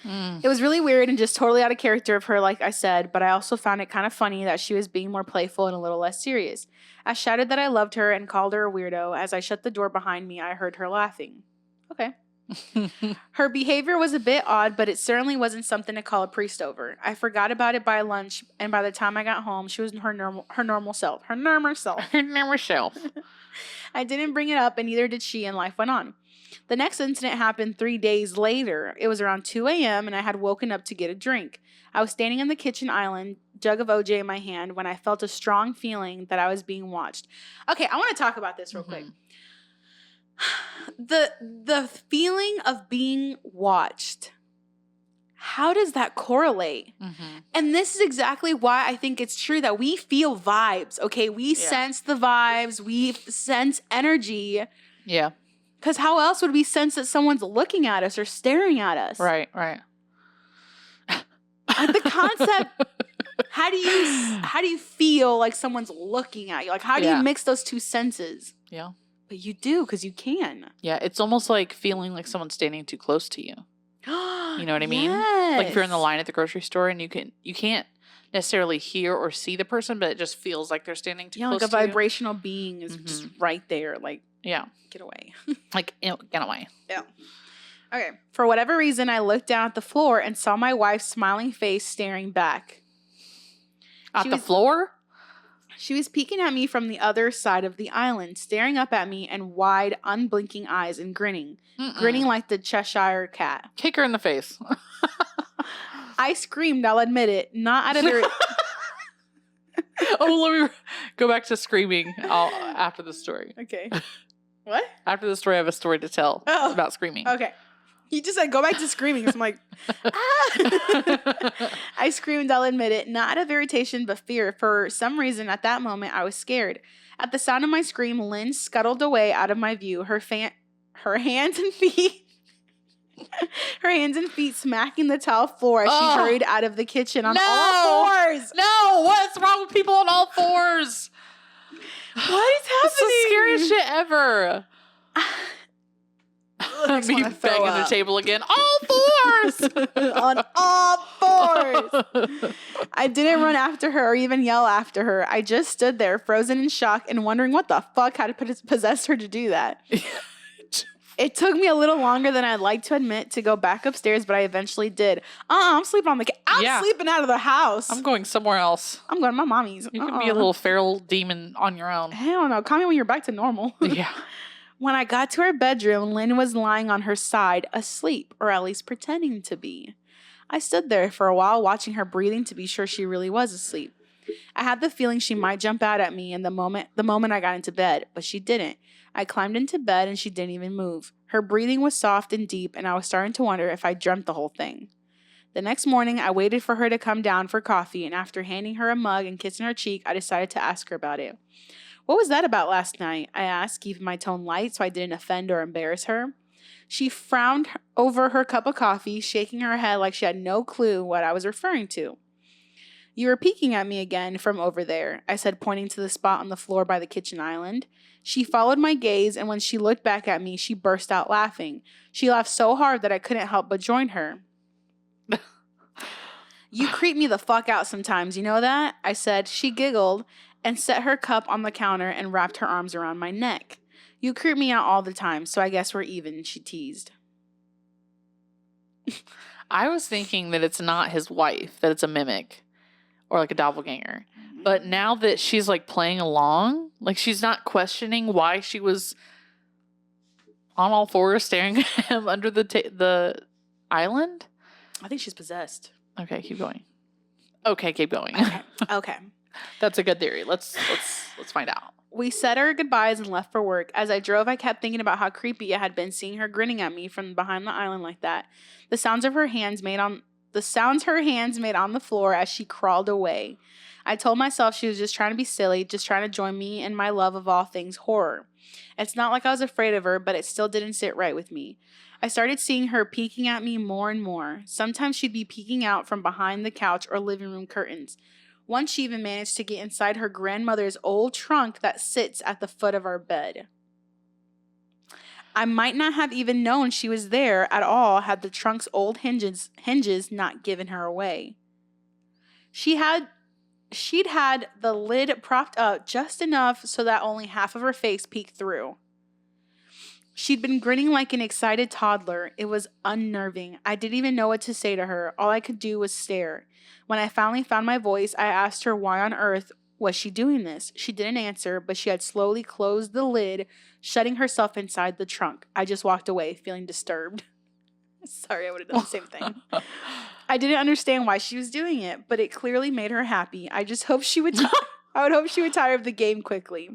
It was really weird and just totally out of character of her, like I said, but I also found it kind of funny that she was being more playful and a little less serious. I shouted that I loved her and called her a weirdo. As I shut the door behind me, I heard her laughing. Okay. Her behavior was a bit odd, but it certainly wasn't something to call a priest over. I forgot about it by lunch, and by the time I got home, she was her normal self. Her normal self. Her normal self. I didn't bring it up, and neither did she, and life went on. The next incident happened 3 days later. It was around 2 a.m., and I had woken up to get a drink. I was standing on the kitchen island, jug of OJ in my hand, when I felt a strong feeling that I was being watched. Okay, I want to talk about this real quick. The feeling of being watched. How does that correlate? And this is exactly why I think it's true that we feel vibes, okay? We sense the vibes. We sense energy. Yeah. Because how else would we sense that someone's looking at us or staring at us? Right. The concept, how do you feel like someone's looking at you? Like, how do you mix those two senses? Yeah. But you do, because you can. Yeah, it's almost like feeling like someone's standing too close to you. You know what I mean? Yes. Like if you're in the line at the grocery store and you can't necessarily hear or see the person, but it just feels like they're standing too close to you. Like a vibrational being is just right there. Like, get away. Like, get away. Yeah. Okay. For whatever reason, I looked down at the floor and saw my wife's smiling face staring back. At the floor? She was peeking at me from the other side of the island, staring up at me and wide, unblinking eyes and grinning. Grinning like the Cheshire cat. Kick her in the face. I screamed, I'll admit it. Not out of their... Let me go back to screaming after the story. Okay. What? After the story, I have a story to tell about screaming. Okay. You just said go back to screaming. So I'm like, ah! I screamed, I'll admit it. Not out of irritation, but fear. For some reason, at that moment, I was scared. At the sound of my scream, Lynn scuttled away out of my view, her hands and feet... her hands and feet smacking the tile floor as she hurried out of the kitchen on all fours. No! What's wrong with people on all fours? What is happening? It's the scariest shit ever. Me banging the table again. All fours! On all fours. I didn't run after her or even yell after her. I just stood there, frozen in shock and wondering what the fuck had possessed her to do that. It took me a little longer than I'd like to admit to go back upstairs, but I eventually did. I'm sleeping on the I'm sleeping out of the house. I'm going somewhere else. I'm going to my mommy's. You can be a little feral demon on your own. Hell no. Call me when you're back to normal. Yeah. When I got to her bedroom, Lynn was lying on her side, asleep, or at least pretending to be. I stood there for a while watching her breathing to be sure she really was asleep. I had the feeling she might jump out at me in the moment I got into bed, but she didn't. I climbed into bed and she didn't even move. Her breathing was soft and deep, and I was starting to wonder if I dreamt the whole thing. The next morning, I waited for her to come down for coffee, and after handing her a mug and kissing her cheek, I decided to ask her about it. What was that about last night? I asked, keeping my tone light so I didn't offend or embarrass her. She frowned over her cup of coffee, shaking her head like she had no clue what I was referring to. You were peeking at me again from over there, I said, pointing to the spot on the floor by the kitchen island. She followed my gaze, and when she looked back at me, she burst out laughing. She laughed so hard that I couldn't help but join her. You creep me the fuck out sometimes, you know that? I said. She giggled and set her cup on the counter and wrapped her arms around my neck. You creep me out all the time, so I guess we're even, she teased. I was thinking that it's not his wife, that it's a mimic or like a doppelganger. But now that she's like playing along, like she's not questioning why she was on all fours staring at him under the island. I think she's possessed. Okay, keep going. Okay, keep going. Okay. That's a good theory. Let's find out. We said our goodbyes and left for work. As I drove, I kept thinking about how creepy it had been seeing her grinning at me from behind the island like that. The sounds her hands made on the floor as she crawled away. I told myself she was just trying to be silly, just trying to join me in my love of all things horror. It's not like I was afraid of her, but it still didn't sit right with me. I started seeing her peeking at me more and more. Sometimes she'd be peeking out from behind the couch or living room curtains. Once she even managed to get inside her grandmother's old trunk that sits at the foot of our bed. I might not have even known she was there at all had the trunk's old hinges not given her away. She'd had the lid propped up just enough so that only half of her face peeked through. She'd been grinning like an excited toddler. It was unnerving. I didn't even know what to say to her. All I could do was stare. When I finally found my voice, I asked her why on earth was she doing this. She didn't answer, but she had slowly closed the lid, shutting herself inside the trunk. I just walked away, feeling disturbed. Sorry, I would have done the same thing. I didn't understand why she was doing it, but it clearly made her happy. I just hoped she would I would hope she would tire of the game quickly.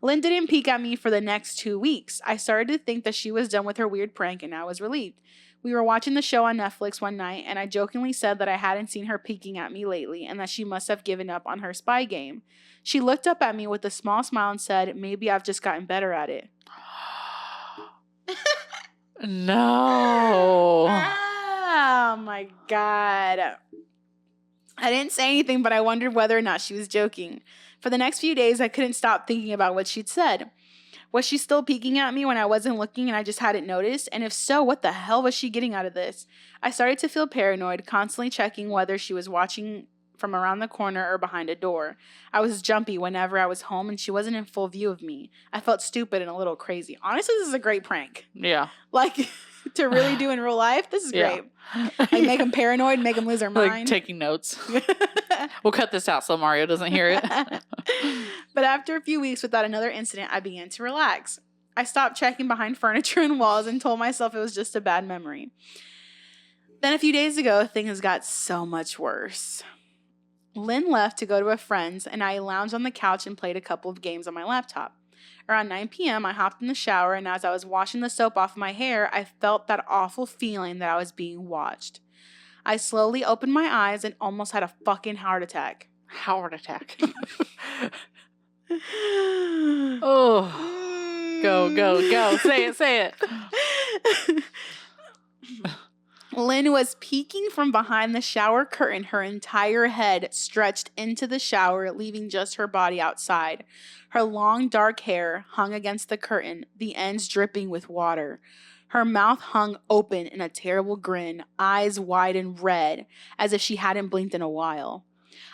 Lynn didn't peek at me for the next 2 weeks. I started to think that she was done with her weird prank, and I was relieved. We were watching the show on Netflix one night, and I jokingly said that I hadn't seen her peeking at me lately and that she must have given up on her spy game. She looked up at me with a small smile and said, "Maybe I've just gotten better at it." No. Oh my God. I didn't say anything, but I wondered whether or not she was joking. For the next few days, I couldn't stop thinking about what she'd said. Was she still peeking at me when I wasn't looking and I just hadn't noticed? And if so, what the hell was she getting out of this? I started to feel paranoid, constantly checking whether she was watching from around the corner or behind a door. I was jumpy whenever I was home and she wasn't in full view of me. I felt stupid and a little crazy. Honestly, this is a great prank. Yeah. Like, to really do in real life, this is great. Like, make them paranoid, make them lose their mind. Like taking notes. We'll cut this out so Mario doesn't hear it. But after a few weeks without another incident, I began to relax. I stopped checking behind furniture and walls and told myself it was just a bad memory. Then a few days ago, things got so much worse. Lynn left to go to a friend's, and I lounged on the couch and played a couple of games on my laptop. Around 9 p.m., I hopped in the shower, and as I was washing the soap off my hair, I felt that awful feeling that I was being watched. I slowly opened my eyes and almost had a fucking heart attack. Heart attack. Oh. Go. Say it. Lynn was peeking from behind the shower curtain, her entire head stretched into the shower, leaving just her body outside. Her long, dark hair hung against the curtain, the ends dripping with water. Her mouth hung open in a terrible grin, eyes wide and red, as if she hadn't blinked in a while.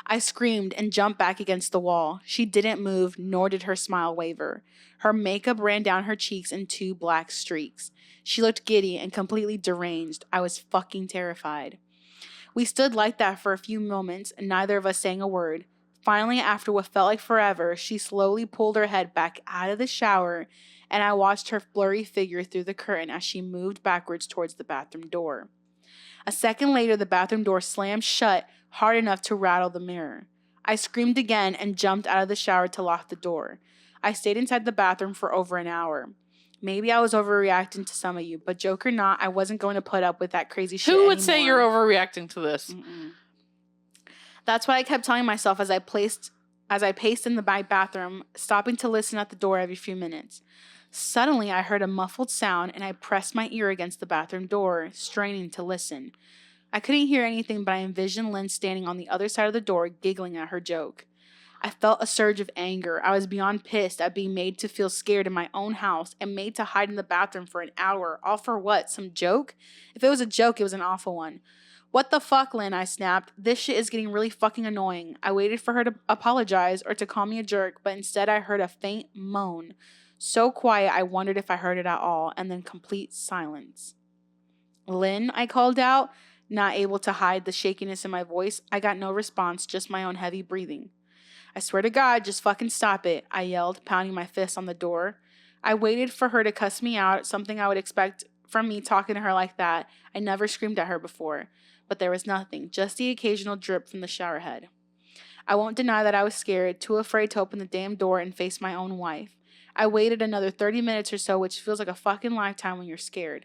I screamed and jumped back against the wall. She didn't move, nor did her smile waver. Her makeup ran down her cheeks in 2 black streaks. She looked giddy and completely deranged. I was fucking terrified. We stood like that for a few moments, and neither of us saying a word. Finally, after what felt like forever, she slowly pulled her head back out of the shower, and I watched her blurry figure through the curtain as she moved backwards towards the bathroom door. A second later, the bathroom door slammed shut hard enough to rattle the mirror. I screamed again and jumped out of the shower to lock the door. I stayed inside the bathroom for over an hour. Maybe I was overreacting to some of you, but joke or not, I wasn't going to put up with that crazy shit Who would anymore. say you're overreacting to this? That's what I kept telling myself as I paced in my bathroom, stopping to listen at the door every few minutes. Suddenly, I heard a muffled sound, and I pressed my ear against the bathroom door, straining to listen. I couldn't hear anything, but I envisioned Lynn standing on the other side of the door, giggling at her joke. I felt a surge of anger. I was beyond pissed at being made to feel scared in my own house and made to hide in the bathroom for an hour. All for what? Some joke? If it was a joke, it was an awful one. What the fuck, Lynn? I snapped. This shit is getting really fucking annoying. I waited for her to apologize or to call me a jerk, but instead I heard a faint moan. So quiet, I wondered if I heard it at all, and then complete silence. Lynn, I called out, not able to hide the shakiness in my voice. I got no response, just my own heavy breathing. I swear to God, just fucking stop it, I yelled, pounding my fist on the door. I waited for her to cuss me out, something I would expect from me talking to her like that. I never screamed at her before, but there was nothing, just the occasional drip from the shower head. I won't deny that I was scared, too afraid to open the damn door and face my own wife. I waited another 30 minutes or so, which feels like a fucking lifetime when you're scared.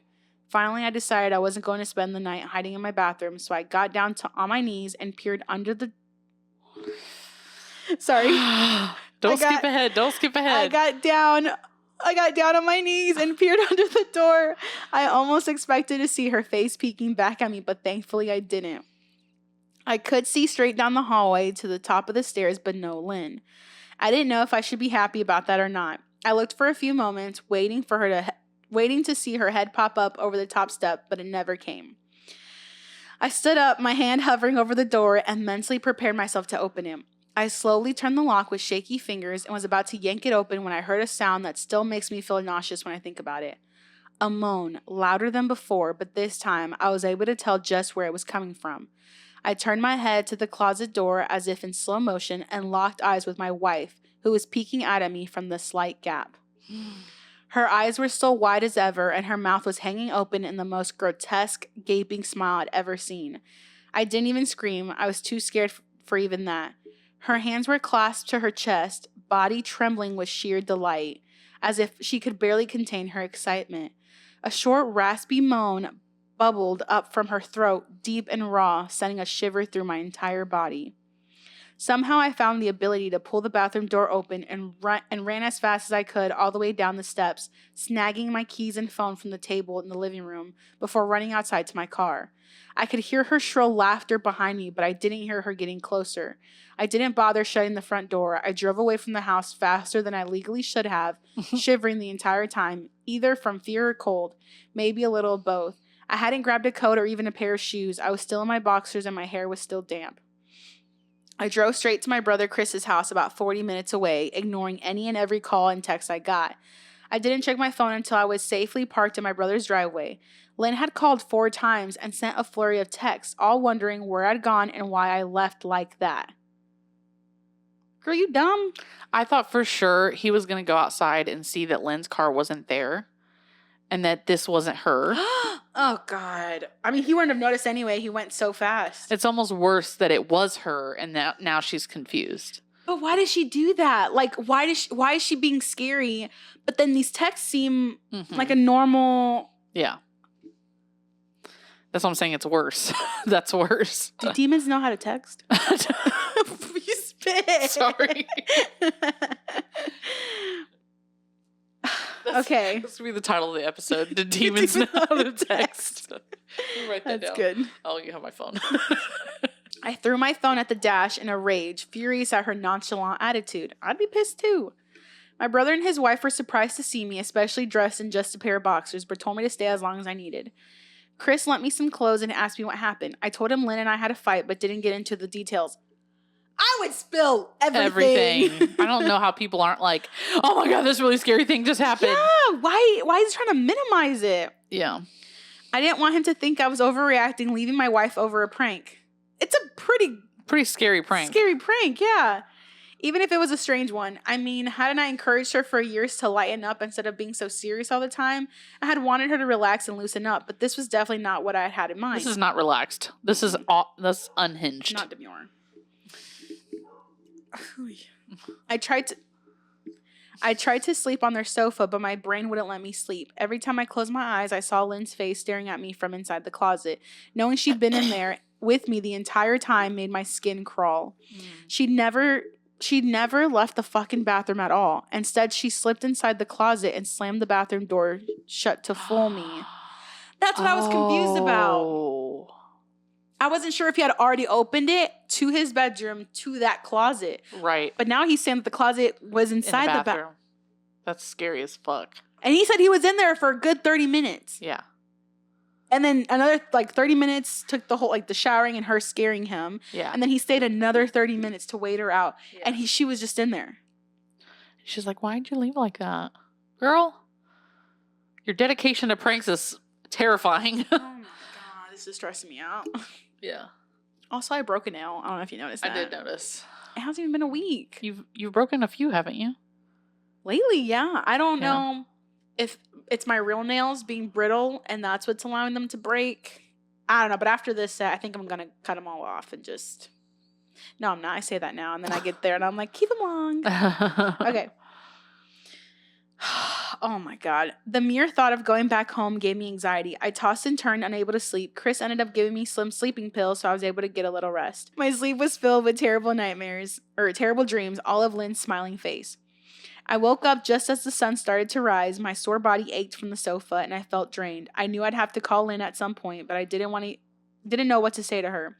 Finally, I decided I wasn't going to spend the night hiding in my bathroom, so I got down on my knees and peered under the... Sorry. Don't skip ahead. I got down on my knees and peered under the door. I almost expected to see her face peeking back at me, but thankfully I didn't. I could see straight down the hallway to the top of the stairs, but no Lynn. I didn't know if I should be happy about that or not. I looked for a few moments, waiting to see her head pop up over the top step, but it never came. I stood up, my hand hovering over the door, and mentally prepared myself to open it. I slowly turned the lock with shaky fingers and was about to yank it open when I heard a sound that still makes me feel nauseous when I think about it. A moan, louder than before, but this time I was able to tell just where it was coming from. I turned my head to the closet door as if in slow motion and locked eyes with my wife, who was peeking out at me from the slight gap. Her eyes were still wide as ever, and her mouth was hanging open in the most grotesque, gaping smile I'd ever seen. I didn't even scream. I was too scared for even that. Her hands were clasped to her chest, body trembling with sheer delight, as if she could barely contain her excitement. A short, raspy moan bubbled up from her throat, deep and raw, sending a shiver through my entire body. Somehow I found the ability to pull the bathroom door open and ran as fast as I could all the way down the steps, snagging my keys and phone from the table in the living room before running outside to my car. I could hear her shrill laughter behind me, but I didn't hear her getting closer. I didn't bother shutting the front door. I drove away from the house faster than I legally should have, shivering the entire time, either from fear or cold, maybe a little of both. I hadn't grabbed a coat or even a pair of shoes. I was still in my boxers and my hair was still damp. I drove straight to my brother Chris's house about 40 minutes away, ignoring any and every call and text I got. I didn't check my phone until I was safely parked in my brother's driveway. Lynn had called 4 times and sent a flurry of texts, all wondering where I'd gone and why I left like that. Girl, you dumb? I thought for sure he was going to go outside and see that Lynn's car wasn't there and that this wasn't her. Oh, God. I mean, he wouldn't have noticed anyway. He went so fast. It's almost worse that it was her and that now she's confused. But why does she do that? Like, why is she being scary? But then these texts seem like a normal... Yeah. That's what I'm saying. It's worse. That's worse. Do demons know how to text? You spit. Sorry. Okay. This will be the title of the episode. Did demons know how to text? Write that That's down. good. Oh, you have my phone. I threw my phone at the dash in a rage, furious at her nonchalant attitude. I'd be pissed too. My brother and his wife were surprised to see me, especially dressed in just a pair of boxers, but told me to stay as long as I needed. Chris lent me some clothes and asked me what happened. I told him Lynn and I had a fight, but didn't get into the details. I would spill everything. I don't know how people aren't like, oh my God, this really scary thing just happened. Yeah, why is he trying to minimize it? Yeah. I didn't want him to think I was overreacting, leaving my wife over a prank. It's a pretty scary prank. Scary prank, yeah. Even if it was a strange one. I mean, hadn't I encouraged her for years to lighten up instead of being so serious all the time? I had wanted her to relax and loosen up, but this was definitely not what I had in mind. This is not relaxed. This is that's unhinged. Not demure. I tried to sleep on their sofa, but my brain wouldn't let me sleep. Every time I closed my eyes, I saw Lynn's face staring at me from inside the closet. Knowing she'd been in there with me the entire time made my skin crawl. She'd never left the fucking bathroom at all. Instead, she slipped inside the closet and slammed the bathroom door shut to fool me. That's what I was confused about. I wasn't sure if he had already opened it to his bedroom to that closet. Right. But now he's saying that the closet was inside the bathroom. That's scary as fuck. And he said he was in there for a good 30 minutes. Yeah. And then another 30 minutes took the whole the showering and her scaring him. Yeah. And then he stayed another 30 minutes to wait her out. Yeah. And she was just in there. She's like, "Why'd you leave like that? Girl, your dedication to pranks is terrifying." Oh my God, this is stressing me out. Yeah. Also, I broke a nail. I don't know if you noticed that. I did notice. It hasn't even been a week. You've broken a few, haven't you? Lately, yeah. I don't know if it's my real nails being brittle and that's what's allowing them to break. I don't know. But after this set, I think I'm going to cut them all off and just... No, I'm not. I say that now. And then I get there and I'm like, keep them long. Okay. Oh my God. The mere thought of going back home gave me anxiety. I tossed and turned, unable to sleep. Chris ended up giving me some sleeping pills, so I was able to get a little rest. My sleep was filled with terrible dreams, all of Lynn's smiling face. I woke up just as the sun started to rise. My sore body ached from the sofa, and I felt drained. I knew I'd have to call Lynn at some point, but I didn't know what to say to her.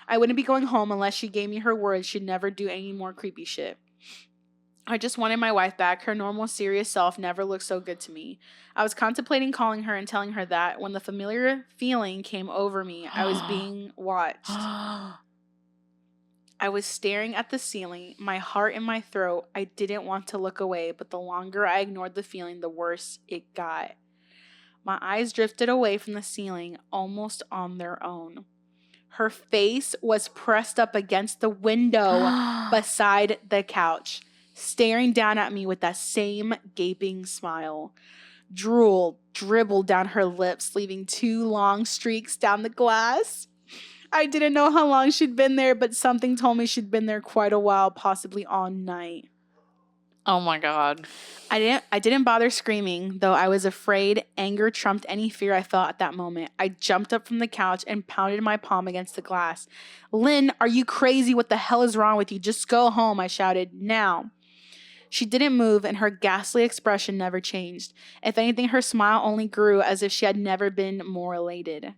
I wouldn't be going home unless she gave me her word she'd never do any more creepy shit. I just wanted my wife back. Her normal, serious self never looked so good to me. I was contemplating calling her and telling her that when the familiar feeling came over me, I was being watched. I was staring at the ceiling, my heart in my throat. I didn't want to look away, but the longer I ignored the feeling, the worse it got. My eyes drifted away from the ceiling, almost on their own. Her face was pressed up against the window beside the couch, staring down at me with that same gaping smile. Drool dribbled down her lips, leaving 2 long streaks down the glass. I didn't know how long she'd been there, but something told me she'd been there quite a while, possibly all night. Oh my God. I didn't bother screaming, though I was afraid. Anger trumped any fear I felt at that moment. I jumped up from the couch and pounded my palm against the glass. "Lynn, are you crazy? What the hell is wrong with you? Just go home," I shouted. "Now." She didn't move, and her ghastly expression never changed. If anything, her smile only grew, as if she had never been more elated.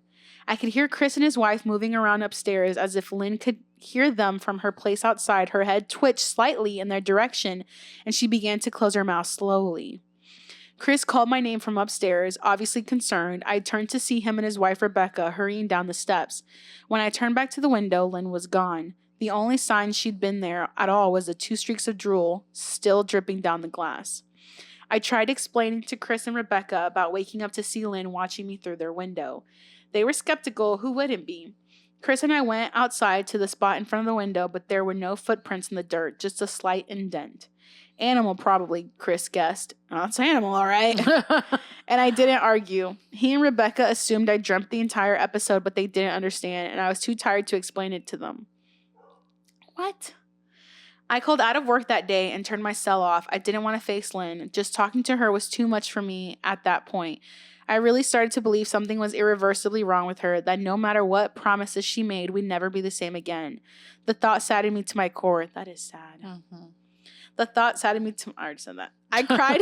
I could hear Chris and his wife moving around upstairs, as if Lynn could hear them from her place outside. Her head twitched slightly in their direction, and she began to close her mouth slowly. Chris called my name from upstairs, obviously concerned. I turned to see him and his wife, Rebecca, hurrying down the steps. When I turned back to the window, Lynn was gone. The only sign she'd been there at all was the 2 streaks of drool still dripping down the glass. I tried explaining to Chris and Rebecca about waking up to see Lynn watching me through their window. They were skeptical. Who wouldn't be? Chris and I went outside to the spot in front of the window, but there were no footprints in the dirt, just a slight indent. Animal, probably, Chris guessed. Oh, it's animal, all right. And I didn't argue. He and Rebecca assumed I dreamt the entire episode, but they didn't understand, and I was too tired to explain it to them. What? I called out of work that day and turned my cell off. I didn't want to face Lynn. Just talking to her was too much for me at that point. I really started to believe something was irreversibly wrong with her, that no matter what promises she made, we'd never be the same again. The thought saddened me to my core. That is sad. Mm-hmm. The thought saddened me to... I already said that. I cried.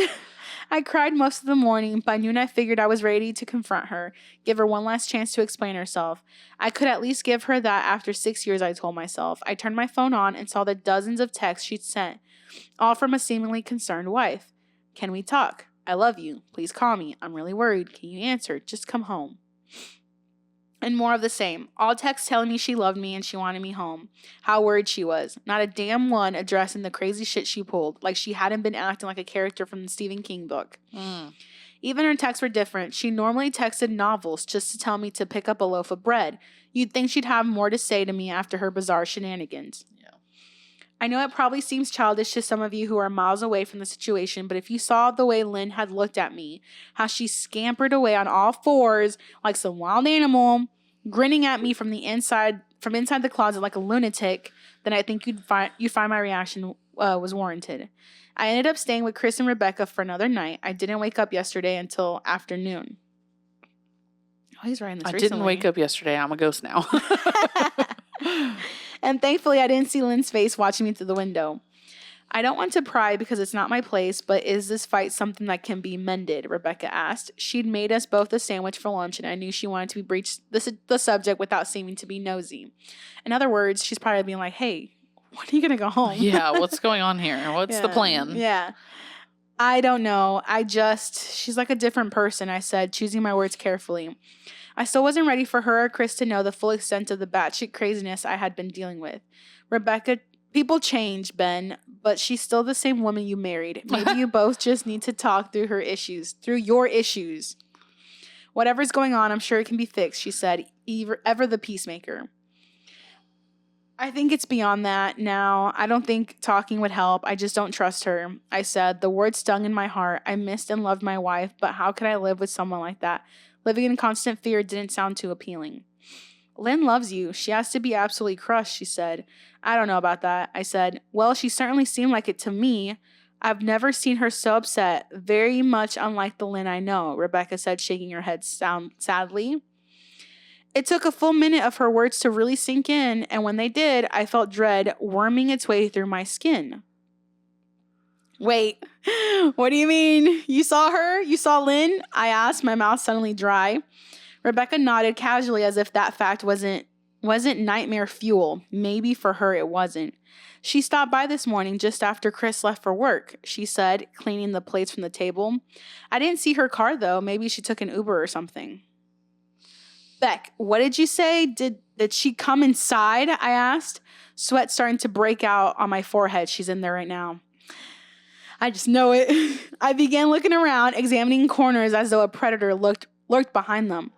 I cried most of the morning. By noon, I figured I was ready to confront her, give her one last chance to explain herself. I could at least give her that after 6 years, I told myself. I turned my phone on and saw the dozens of texts she'd sent, all from a seemingly concerned wife. "Can we talk? I love you. Please call me. I'm really worried. Can you answer? Just come home." And more of the same. All texts telling me she loved me and she wanted me home. How worried she was. Not a damn one addressing the crazy shit she pulled, like she hadn't been acting like a character from the Stephen King book. Even her texts were different. She normally texted novels just to tell me to pick up a loaf of bread. You'd think she'd have more to say to me after her bizarre shenanigans. Yeah. I know it probably seems childish to some of you who are miles away from the situation, but if you saw the way Lynn had looked at me, how she scampered away on all fours like some wild animal, grinning at me from inside the closet like a lunatic, then I think you'd find my reaction was warranted. I ended up staying with Chris and Rebecca for another night. I didn't wake up yesterday until afternoon. Oh, he's writing this recently. Didn't wake up yesterday. I'm a ghost now. And thankfully, I didn't see Lynn's face watching me through the window. I don't want to pry because it's not my place, but is this fight something that can be mended? Rebecca asked. She'd made us both a sandwich for lunch, and I knew she wanted to breach the subject without seeming to be nosy. In other words, she's probably being like, hey, when are you going to go home? Yeah, what's going on here? What's the plan? Yeah. I don't know. She's like a different person, I said, choosing my words carefully. I still wasn't ready for her or Chris to know the full extent of the batshit craziness I had been dealing with. Rebecca, people change, Ben, but she's still the same woman you married. Maybe you both just need to talk through your issues. Whatever's going on, I'm sure it can be fixed, she said, ever the peacemaker. I think it's beyond that now. I don't think talking would help. I just don't trust her. I said, the word stung in my heart. I missed and loved my wife, but how could I live with someone like that? Living in constant fear didn't sound too appealing. Lynn loves you. She has to be absolutely crushed, she said. I don't know about that. I said, well, she certainly seemed like it to me. I've never seen her so upset. Very much unlike the Lynn I know, Rebecca said, shaking her head sadly. It took a full minute of her words to really sink in, and when they did, I felt dread worming its way through my skin. Wait, what do you mean? You saw her? You saw Lynn? I asked, my mouth suddenly dry. Rebecca nodded casually as if that fact wasn't nightmare fuel. Maybe for her it wasn't. She stopped by this morning just after Chris left for work, she said, cleaning the plates from the table. I didn't see her car, though. Maybe she took an Uber or something. Beck, what did you say? Did she come inside? I asked, sweat starting to break out on my forehead. She's in there right now. I just know it. I began looking around, examining corners as though a predator lurked behind them.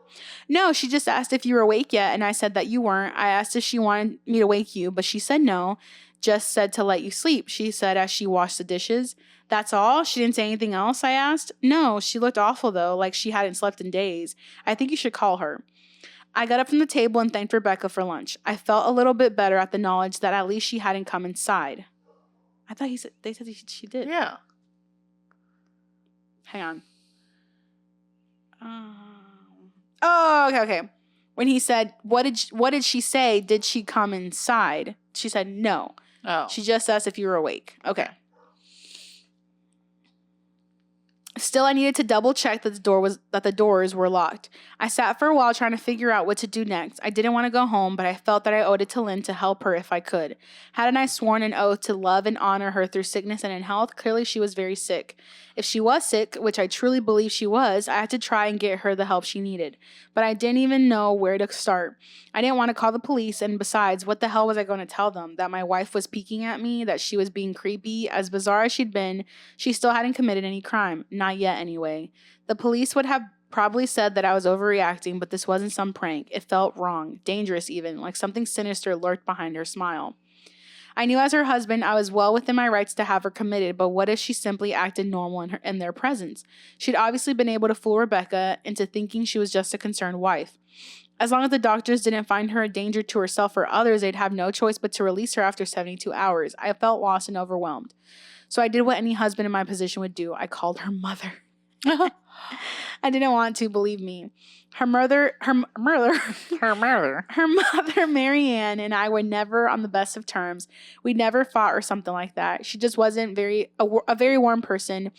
No, she just asked if you were awake yet, and I said that you weren't. I asked if she wanted me to wake you, but she said no. Just said to let you sleep, she said as she washed the dishes. That's all? She didn't say anything else, I asked. No, she looked awful, though, like she hadn't slept in days. I think you should call her. I got up from the table and thanked Rebecca for lunch. I felt a little bit better at the knowledge that at least she hadn't come inside. I thought they said she did. Yeah. Hang on. Okay. When he said, what did she say? Did she come inside? She said no. Oh. She just asked if you were awake. Okay. Still, I needed to double check that the doors were locked. I sat for a while trying to figure out what to do next. I didn't want to go home, but I felt that I owed it to Lynn to help her if I could. Hadn't I sworn an oath to love and honor her through sickness and in health? Clearly, she was very sick. If she was sick, which I truly believe she was, I had to try and get her the help she needed. But I didn't even know where to start. I didn't want to call the police, and besides, what the hell was I going to tell them? That my wife was peeking at me, that she was being creepy? As bizarre as she'd been, she still hadn't committed any crime. Not yet, anyway. The police would have probably said that I was overreacting, but this wasn't some prank. It felt wrong, dangerous even, like something sinister lurked behind her smile. I knew as her husband I was well within my rights to have her committed, but what if she simply acted normal in their presence? She'd obviously been able to fool Rebecca into thinking she was just a concerned wife. As long as the doctors didn't find her a danger to herself or others, they'd have no choice but to release her after 72 hours. I felt lost and overwhelmed. So I did what any husband in my position would do. I called her mother. I didn't want to, believe me. Her mother, Marianne, and I were never on the best of terms. We never fought or something like that. She just wasn't a very warm person.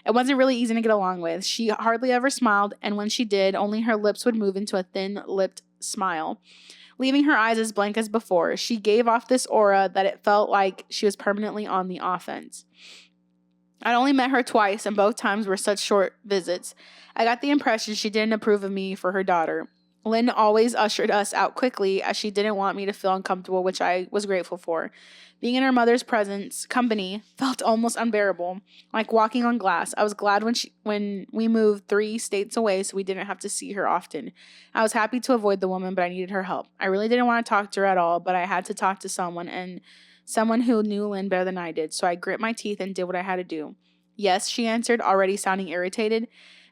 It wasn't really easy to get along with. She hardly ever smiled, and when she did, only her lips would move into a thin-lipped smile, leaving her eyes as blank as before. She gave off this aura that it felt like she was permanently on the offense. I'd only met her twice, and both times were such short visits. I got the impression she didn't approve of me for her daughter. Lynn always ushered us out quickly, as she didn't want me to feel uncomfortable, which I was grateful for. Being in her mother's company felt almost unbearable, like walking on glass. I was glad when we moved 3 states away so we didn't have to see her often. I was happy to avoid the woman, but I needed her help. I really didn't want to talk to her at all, but I had to talk to someone, and someone who knew Lynn better than I did, so I grit my teeth and did what I had to do. Yes, she answered, already sounding irritated.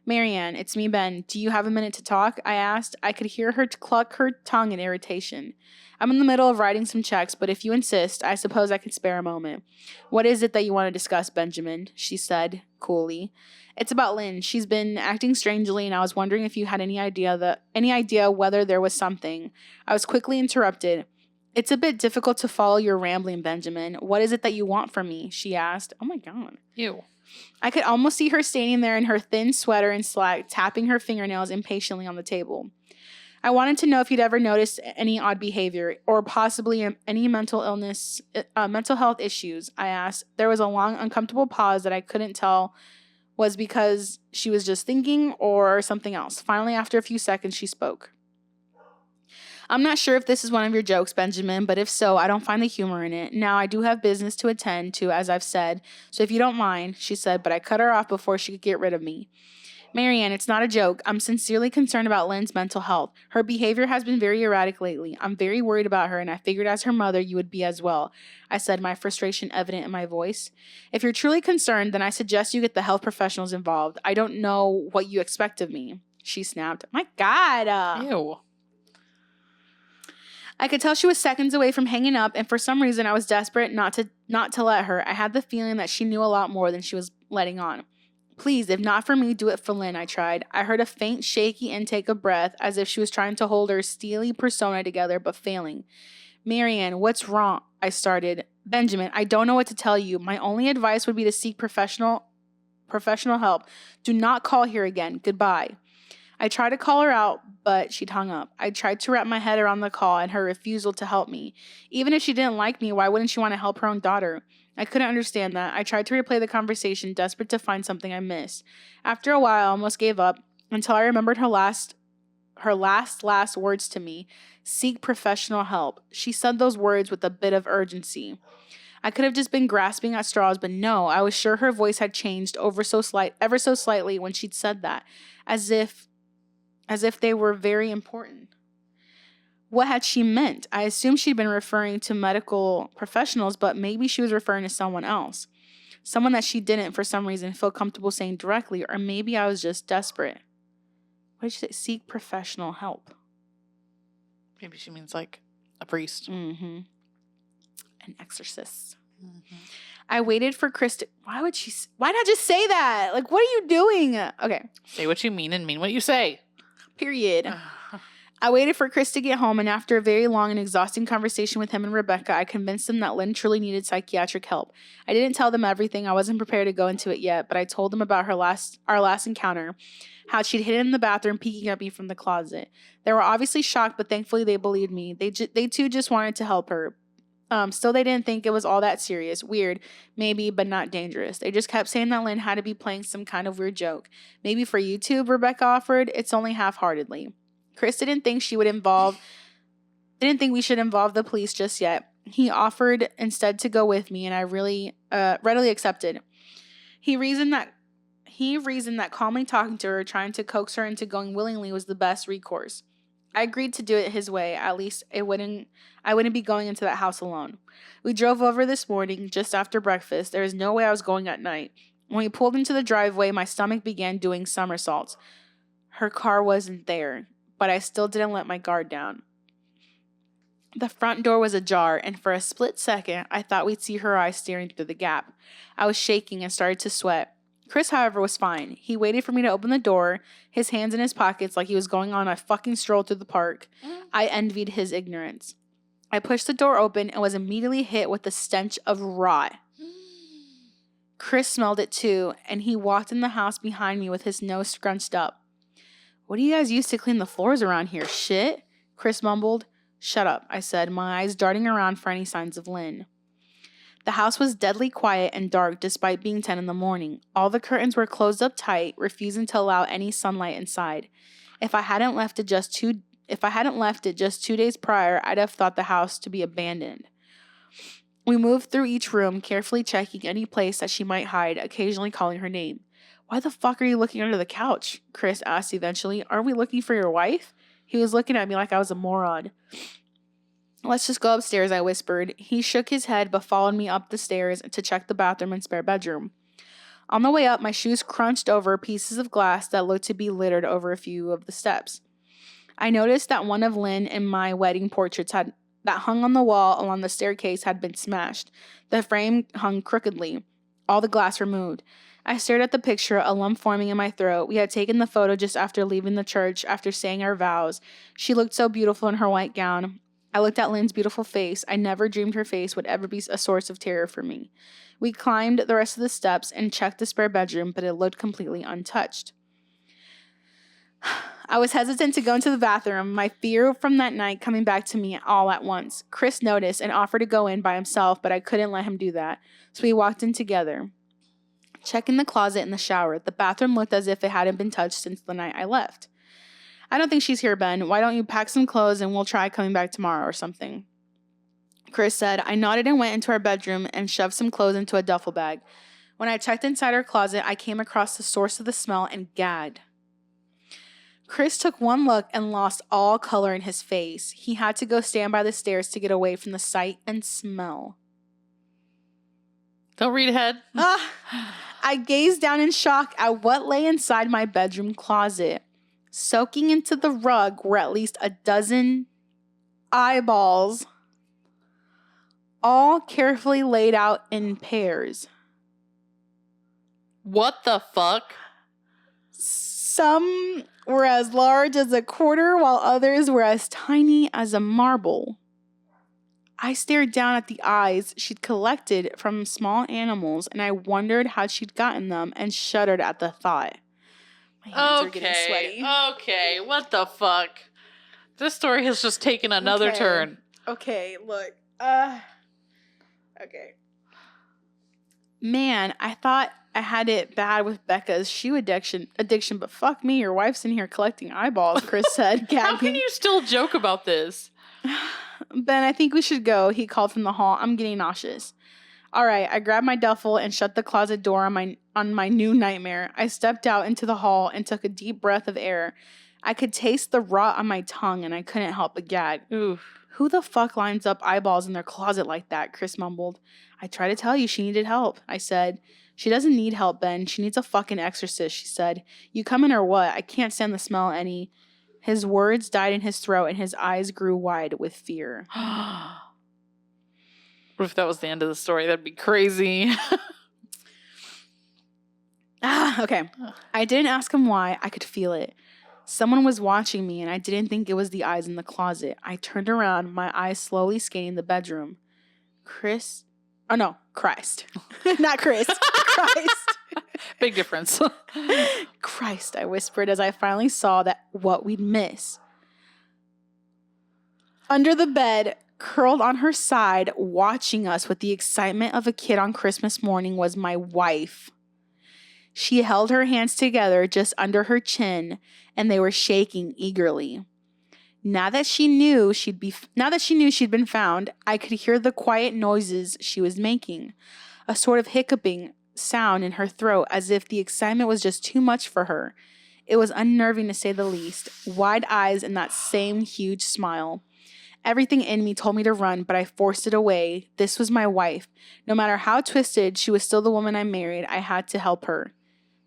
Marianne, it's me, Ben. Do you have a minute to talk? I asked. I could hear her cluck her tongue in irritation. I'm in the middle of writing some checks, but if you insist, I suppose I could spare a moment. What is it that you want to discuss, Benjamin? She said, coolly. It's about Lynn. She's been acting strangely, and I was wondering if you had any idea whether there was something. I was quickly interrupted. It's a bit difficult to follow your rambling, Benjamin. What is it that you want from me? She asked. Oh my God. Ew. I could almost see her standing there in her thin sweater and slack, tapping her fingernails impatiently on the table. I wanted to know if you'd ever noticed any odd behavior or possibly any mental health issues, I asked. There was a long, uncomfortable pause that I couldn't tell was because she was just thinking or something else. Finally, after a few seconds, she spoke. I'm not sure if this is one of your jokes, Benjamin, but if so, I don't find the humor in it. Now, I do have business to attend to, as I've said, so if you don't mind, she said, but I cut her off before she could get rid of me. Marianne, it's not a joke. I'm sincerely concerned about Lynn's mental health. Her behavior has been very erratic lately. I'm very worried about her, and I figured as her mother, you would be as well. I said, my frustration evident in my voice. If you're truly concerned, then I suggest you get the health professionals involved. I don't know what you expect of me. She snapped. My God. Ew. I could tell she was seconds away from hanging up, and for some reason I was desperate not to let her. I had the feeling that she knew a lot more than she was letting on. Please, if not for me, do it for Lynn, I tried. I heard a faint, shaky intake of breath, as if she was trying to hold her steely persona together, but failing. Marianne, what's wrong? I started. Benjamin, I don't know what to tell you. My only advice would be to seek professional help. Do not call here again. Goodbye. I tried to call her out, but she'd hung up. I tried to wrap my head around the call and her refusal to help me. Even if she didn't like me, why wouldn't she want to help her own daughter? I couldn't understand that. I tried to replay the conversation, desperate to find something I missed. After a while, I almost gave up until I remembered her last words to me. Seek professional help. She said those words with a bit of urgency. I could have just been grasping at straws, but no, I was sure her voice had changed ever so slightly when she'd said that, as if they were very important. What had she meant? I assumed she'd been referring to medical professionals, but maybe she was referring to someone else. Someone that she didn't, for some reason, feel comfortable saying directly, or maybe I was just desperate. What did she say? Seek professional help. Maybe she means like a priest. Mm-hmm. An exorcist. Mm-hmm. I waited for Chris to... Why not just say that? Like, what are you doing? Okay. Say what you mean and mean what you say. Period. I waited for Chris to get home, and after a very long and exhausting conversation with him and Rebecca, I convinced them that Lynn truly needed psychiatric help. I didn't tell them everything. I wasn't prepared to go into it yet, but I told them about our last encounter, how she'd hidden in the bathroom peeking at me from the closet. They were obviously shocked, but thankfully they believed me. They too just wanted to help her. Still, they didn't think it was all that serious. Weird, maybe, but not dangerous. They just kept saying that Lynn had to be playing some kind of weird joke. Maybe for YouTube, Rebecca offered. It's only half-heartedly. Chris didn't think we should involve the police just yet. He offered instead to go with me, and I really readily accepted. He reasoned that calmly talking to her, trying to coax her into going willingly, was the best recourse. I agreed to do it his way. At least I wouldn't be going into that house alone. We drove over this morning, just after breakfast. There was no way I was going at night. When we pulled into the driveway, my stomach began doing somersaults. Her car wasn't there, but I still didn't let my guard down. The front door was ajar, and for a split second, I thought we'd see her eyes staring through the gap. I was shaking and started to sweat. Chris, however, was fine. He waited for me to open the door, his hands in his pockets like he was going on a fucking stroll through the park. I envied his ignorance. I pushed the door open and was immediately hit with the stench of rot. Chris smelled it too, and he walked in the house behind me with his nose scrunched up. What do you guys use to clean the floors around here? Shit? Chris mumbled. Shut up, I said, my eyes darting around for any signs of Lynn. The house was deadly quiet and dark despite being 10 in the morning. All the curtains were closed up tight, refusing to allow any sunlight inside. If I hadn't left it just 2 days prior, I'd have thought the house to be abandoned. We moved through each room, carefully checking any place that she might hide, occasionally calling her name. Why the fuck are you looking under the couch? Chris asked eventually. Aren't we looking for your wife? He was looking at me like I was a moron. Let's just go upstairs, I whispered. He shook his head but followed me up the stairs to check the bathroom and spare bedroom. On the way up, my shoes crunched over pieces of glass that looked to be littered over a few of the steps. I noticed that one of Lynn and my wedding portraits that hung on the wall along the staircase had been smashed. The frame hung crookedly. All the glass removed. I stared at the picture, a lump forming in my throat. We had taken the photo just after leaving the church, after saying our vows. She looked so beautiful in her white gown. I looked at Lynn's beautiful face. I never dreamed her face would ever be a source of terror for me. We climbed the rest of the steps and checked the spare bedroom, but it looked completely untouched. I was hesitant to go into the bathroom, my fear from that night coming back to me all at once. Chris noticed and offered to go in by himself, but I couldn't let him do that, so we walked in together. Checking the closet and the shower, the bathroom looked as if it hadn't been touched since the night I left. I don't think she's here, Ben. Why don't you pack some clothes and we'll try coming back tomorrow or something? Chris said. I nodded and went into our bedroom and shoved some clothes into a duffel bag. When I checked inside our closet, I came across the source of the smell and gagged. Chris took one look and lost all color in his face. He had to go stand by the stairs to get away from the sight and smell. Don't read ahead. I gazed down in shock at what lay inside my bedroom closet. Soaking into the rug were at least a dozen eyeballs, all carefully laid out in pairs. What the fuck? Some were as large as a quarter, while others were as tiny as a marble. I stared down at the eyes she'd collected from small animals, and I wondered how she'd gotten them and shuddered at the thought. My hands are getting sweaty. Okay, what the fuck? This story has just taken another turn. Okay, look. Okay. Man, I thought I had it bad with Becca's shoe addiction, but fuck me, your wife's in here collecting eyeballs, Chris said, gagging. How can you still joke about this? Ben, I think we should go, he called from the hall. I'm getting nauseous. All right, I grabbed my duffel and shut the closet door on my new nightmare. I stepped out into the hall and took a deep breath of air. I could taste the rot on my tongue and I couldn't help but gag. Oof. Who the fuck lines up eyeballs in their closet like that? Chris mumbled. I tried to tell you she needed help, I said. She doesn't need help, Ben. She needs a fucking exorcist, she said. You coming or what? I can't stand the smell any. His words died in his throat and his eyes grew wide with fear. What if that was the end of the story? That'd be crazy. Okay. I didn't ask him why. I could feel it. Someone was watching me, and I didn't think it was the eyes in the closet. I turned around, my eyes slowly scanning the bedroom. Christ. Not Chris. Christ. Big difference. Christ, I whispered as I finally saw what we'd miss. Under the bed, curled on her side, watching us with the excitement of a kid on Christmas morning, was my wife. She held her hands together just under her chin, and they were shaking eagerly. Now that she knew she'd been found, I could hear the quiet noises she was making, a sort of hiccuping sound in her throat as if the excitement was just too much for her. It was unnerving to say the least. Wide eyes and that same huge smile. Everything in me told me to run, but I forced it away. This was my wife. No matter how twisted, she was still the woman I married. I had to help her.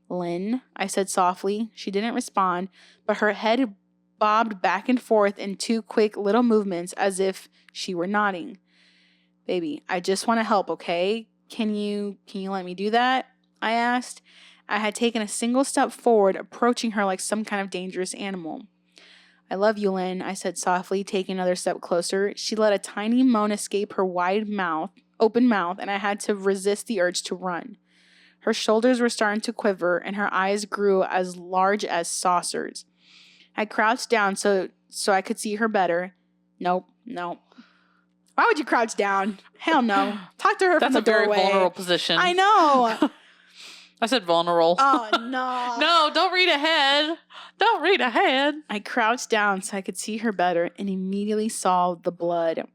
Lynn, I said softly. She didn't respond, but her head bobbed back and forth in two quick little movements as if she were nodding. Baby, I just want to help, okay? Can you let me do that? I asked. I had taken a single step forward, approaching her like some kind of dangerous animal. I love you, Lynn, I said softly, taking another step closer. She let a tiny moan escape her open mouth, and I had to resist the urge to run. Her shoulders were starting to quiver, and her eyes grew as large as saucers. I crouched down so I could see her better. Nope. Why would you crouch down? Hell no. Talk to her from the doorway. That's a very vulnerable position. I know. I said vulnerable. Oh, no. No, don't read ahead. Don't read ahead. I crouched down so I could see her better and immediately saw the blood.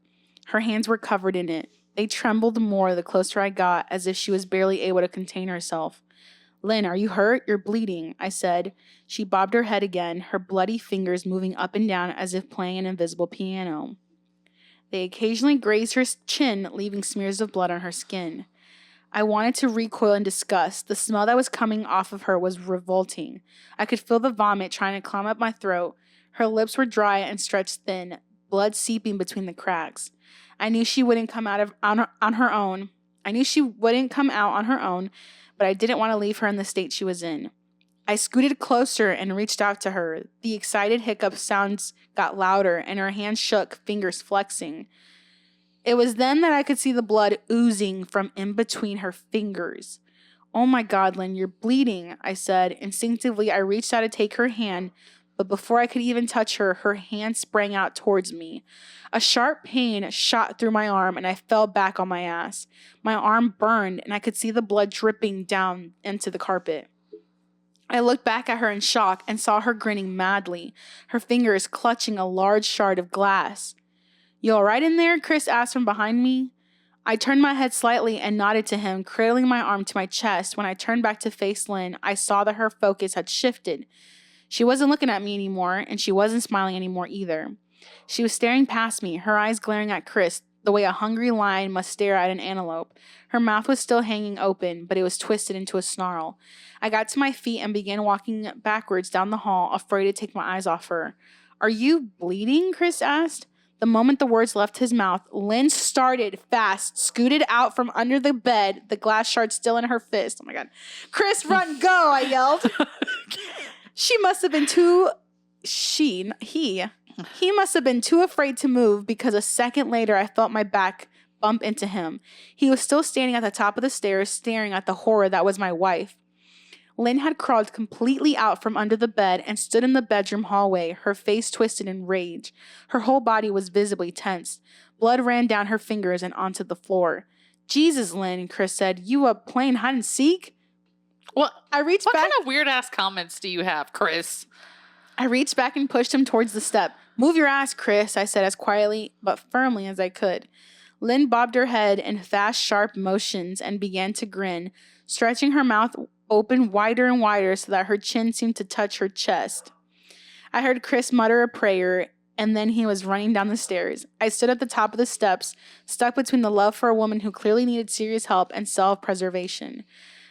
Her hands were covered in it. They trembled more the closer I got, as if she was barely able to contain herself. Lynn, are you hurt? You're bleeding, I said. She bobbed her head again, her bloody fingers moving up and down as if playing an invisible piano. They occasionally grazed her chin, leaving smears of blood on her skin. I wanted to recoil in disgust. The smell that was coming off of her was revolting. I could feel the vomit trying to climb up my throat. Her lips were dry and stretched thin, blood seeping between the cracks. I knew she wouldn't come out on her own. I knew she wouldn't come out on her own, but I didn't want to leave her in the state she was in. I scooted closer and reached out to her. The excited hiccup sounds got louder, and her hands shook, fingers flexing. It was then that I could see the blood oozing from in between her fingers. "Oh my God, Lynn, you're bleeding," I said. Instinctively, I reached out to take her hand, but before I could even touch her, her hand sprang out towards me. A sharp pain shot through my arm, and I fell back on my ass. My arm burned, and I could see the blood dripping down into the carpet. I looked back at her in shock and saw her grinning madly, her fingers clutching a large shard of glass. "You all right in there?" Chris asked from behind me. I turned my head slightly and nodded to him, cradling my arm to my chest. When I turned back to face Lynn, I saw that her focus had shifted. She wasn't looking at me anymore, and she wasn't smiling anymore either. She was staring past me, her eyes glaring at Chris, the way a hungry lion must stare at an antelope. Her mouth was still hanging open, but it was twisted into a snarl. I got to my feet and began walking backwards down the hall, afraid to take my eyes off her. "Are you bleeding?" Chris asked. The moment the words left his mouth, Lynn started fast, scooted out from under the bed, the glass shard still in her fist. Oh my God. "Chris, run, go," I yelled. He must have been too afraid to move, because a second later I felt my back bump into him. He was still standing at the top of the stairs, staring at the horror that was my wife. Lynn had crawled completely out from under the bed and stood in the bedroom hallway, her face twisted in rage. Her whole body was visibly tense. Blood ran down her fingers and onto the floor. "Jesus, Lynn," Chris said, "you up playing hide and seek?" What What kind of weird ass comments do you have, Chris? I reached back and pushed him towards the step. "Move your ass, Chris," I said as quietly but firmly as I could. Lynn bobbed her head in fast, sharp motions and began to grin, stretching her mouth open wider and wider so that her chin seemed to touch her chest. I heard Chris mutter a prayer, and then he was running down the stairs. I stood at the top of the steps, stuck between the love for a woman who clearly needed serious help and self-preservation.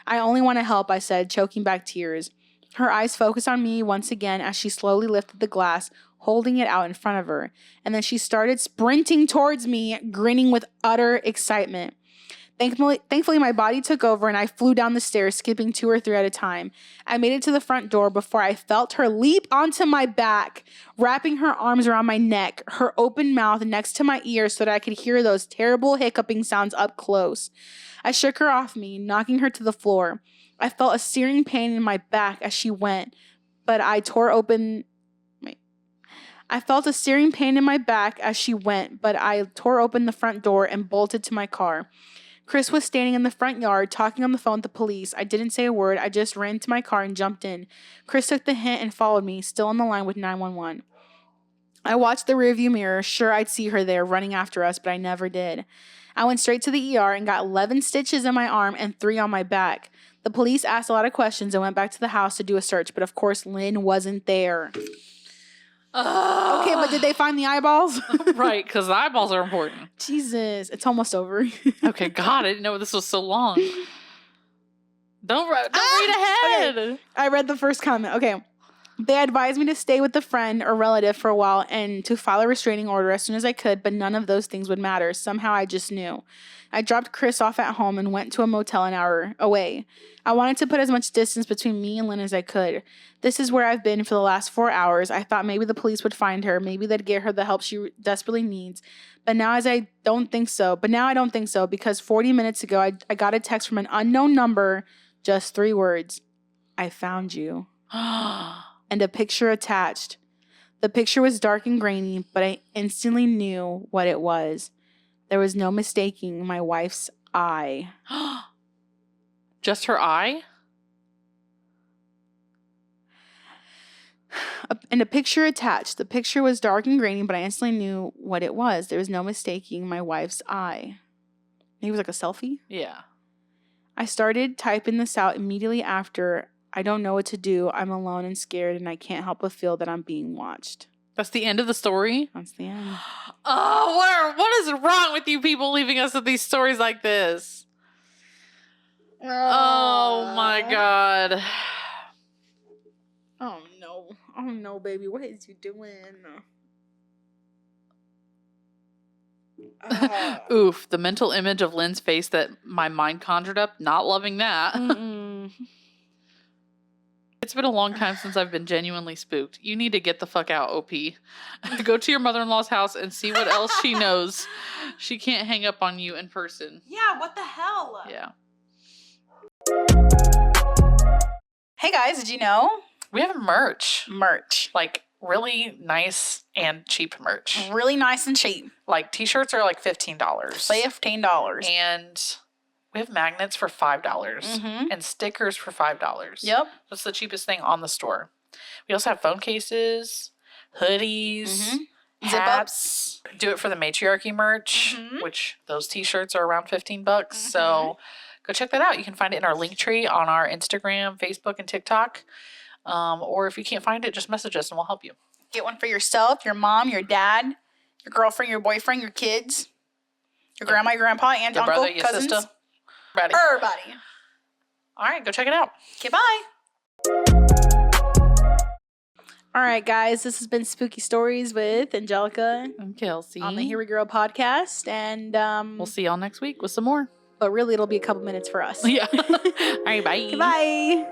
"I only want to help," I said, choking back tears. Her eyes focused on me once again as she slowly lifted the glass, holding it out in front of her, and then she started sprinting towards me, grinning with utter excitement. Thankfully, my body took over and I flew down the stairs, skipping 2 or 3 at a time. I made it to the front door before I felt her leap onto my back, wrapping her arms around my neck, her open mouth next to my ear so that I could hear those terrible hiccuping sounds up close. I shook her off me, knocking her to the floor. I felt a searing pain in my back as she went, but I tore open the front door and bolted to my car. Chris was standing in the front yard, talking on the phone with the police. I didn't say a word. I just ran to my car and jumped in. Chris took the hint and followed me, still on the line with 911. I watched the rearview mirror, sure I'd see her there running after us, but I never did. I went straight to the ER and got 11 stitches in my arm and 3 on my back. The police asked a lot of questions and went back to the house to do a search, but of course Lynn wasn't there. Okay, but did they find the eyeballs? Right, because the eyeballs are important. Jesus, it's almost over. Okay, God, I didn't know this was so long. Don't read ahead. Okay. I read the first comment. Okay. They advised me to stay with a friend or relative for a while and to file a restraining order as soon as I could, but none of those things would matter. Somehow I just knew. I dropped Chris off at home and went to a motel an hour away. I wanted to put as much distance between me and Lynn as I could. This is where I've been for the last 4 hours. I thought maybe the police would find her. Maybe they'd get her the help she desperately needs. But now I don't think so because 40 minutes ago I got a text from an unknown number, just 3 words. "I found you." And a picture attached. The picture was dark and grainy, but I instantly knew what it was. There was no mistaking my wife's eye. Just her eye? And a picture attached. The picture was dark and grainy, but I instantly knew what it was. There was no mistaking my wife's eye. Maybe it was like a selfie? Yeah. I started typing this out immediately after. I don't know what to do. I'm alone and scared, and I can't help but feel that I'm being watched. That's the end of the story? That's the end. Oh, what is wrong with you people leaving us with these stories like this? Oh my God. Oh no. Oh no, baby. What is you doing? Oof, the mental image of Lynn's face that my mind conjured up, not loving that. It's been a long time since I've been genuinely spooked. You need to get the fuck out, OP. Go to your mother-in-law's house and see what else she knows. She can't hang up on you in person. Yeah, what the hell? Yeah. Hey guys, did you know? We have merch. Merch. Like really nice and cheap merch. Really nice and cheap. Like t-shirts are like $15. $15. And we have magnets for $5 and stickers for $5. Yep. That's the cheapest thing on the store. We also have phone cases, hoodies, hats. Do it for the matriarchy merch, which those t-shirts are around $15. So go check that out. You can find it in our link tree on our Instagram, Facebook, and TikTok. Or if you can't find it, just message us and we'll help you. Get one for yourself, your mom, your dad, your girlfriend, your boyfriend, your kids, your grandma, your grandpa, aunt, Your uncle, brother, your cousins. sister. Ready. Everybody. All right, go check it out. Okay, bye. All right, guys, this has been Spooky Stories with Angelica I'm Kelsey. on the Here We Grow podcast. And we'll see y'all next week with some more. but really, it'll be a couple minutes for us. Yeah. All right, bye. Goodbye.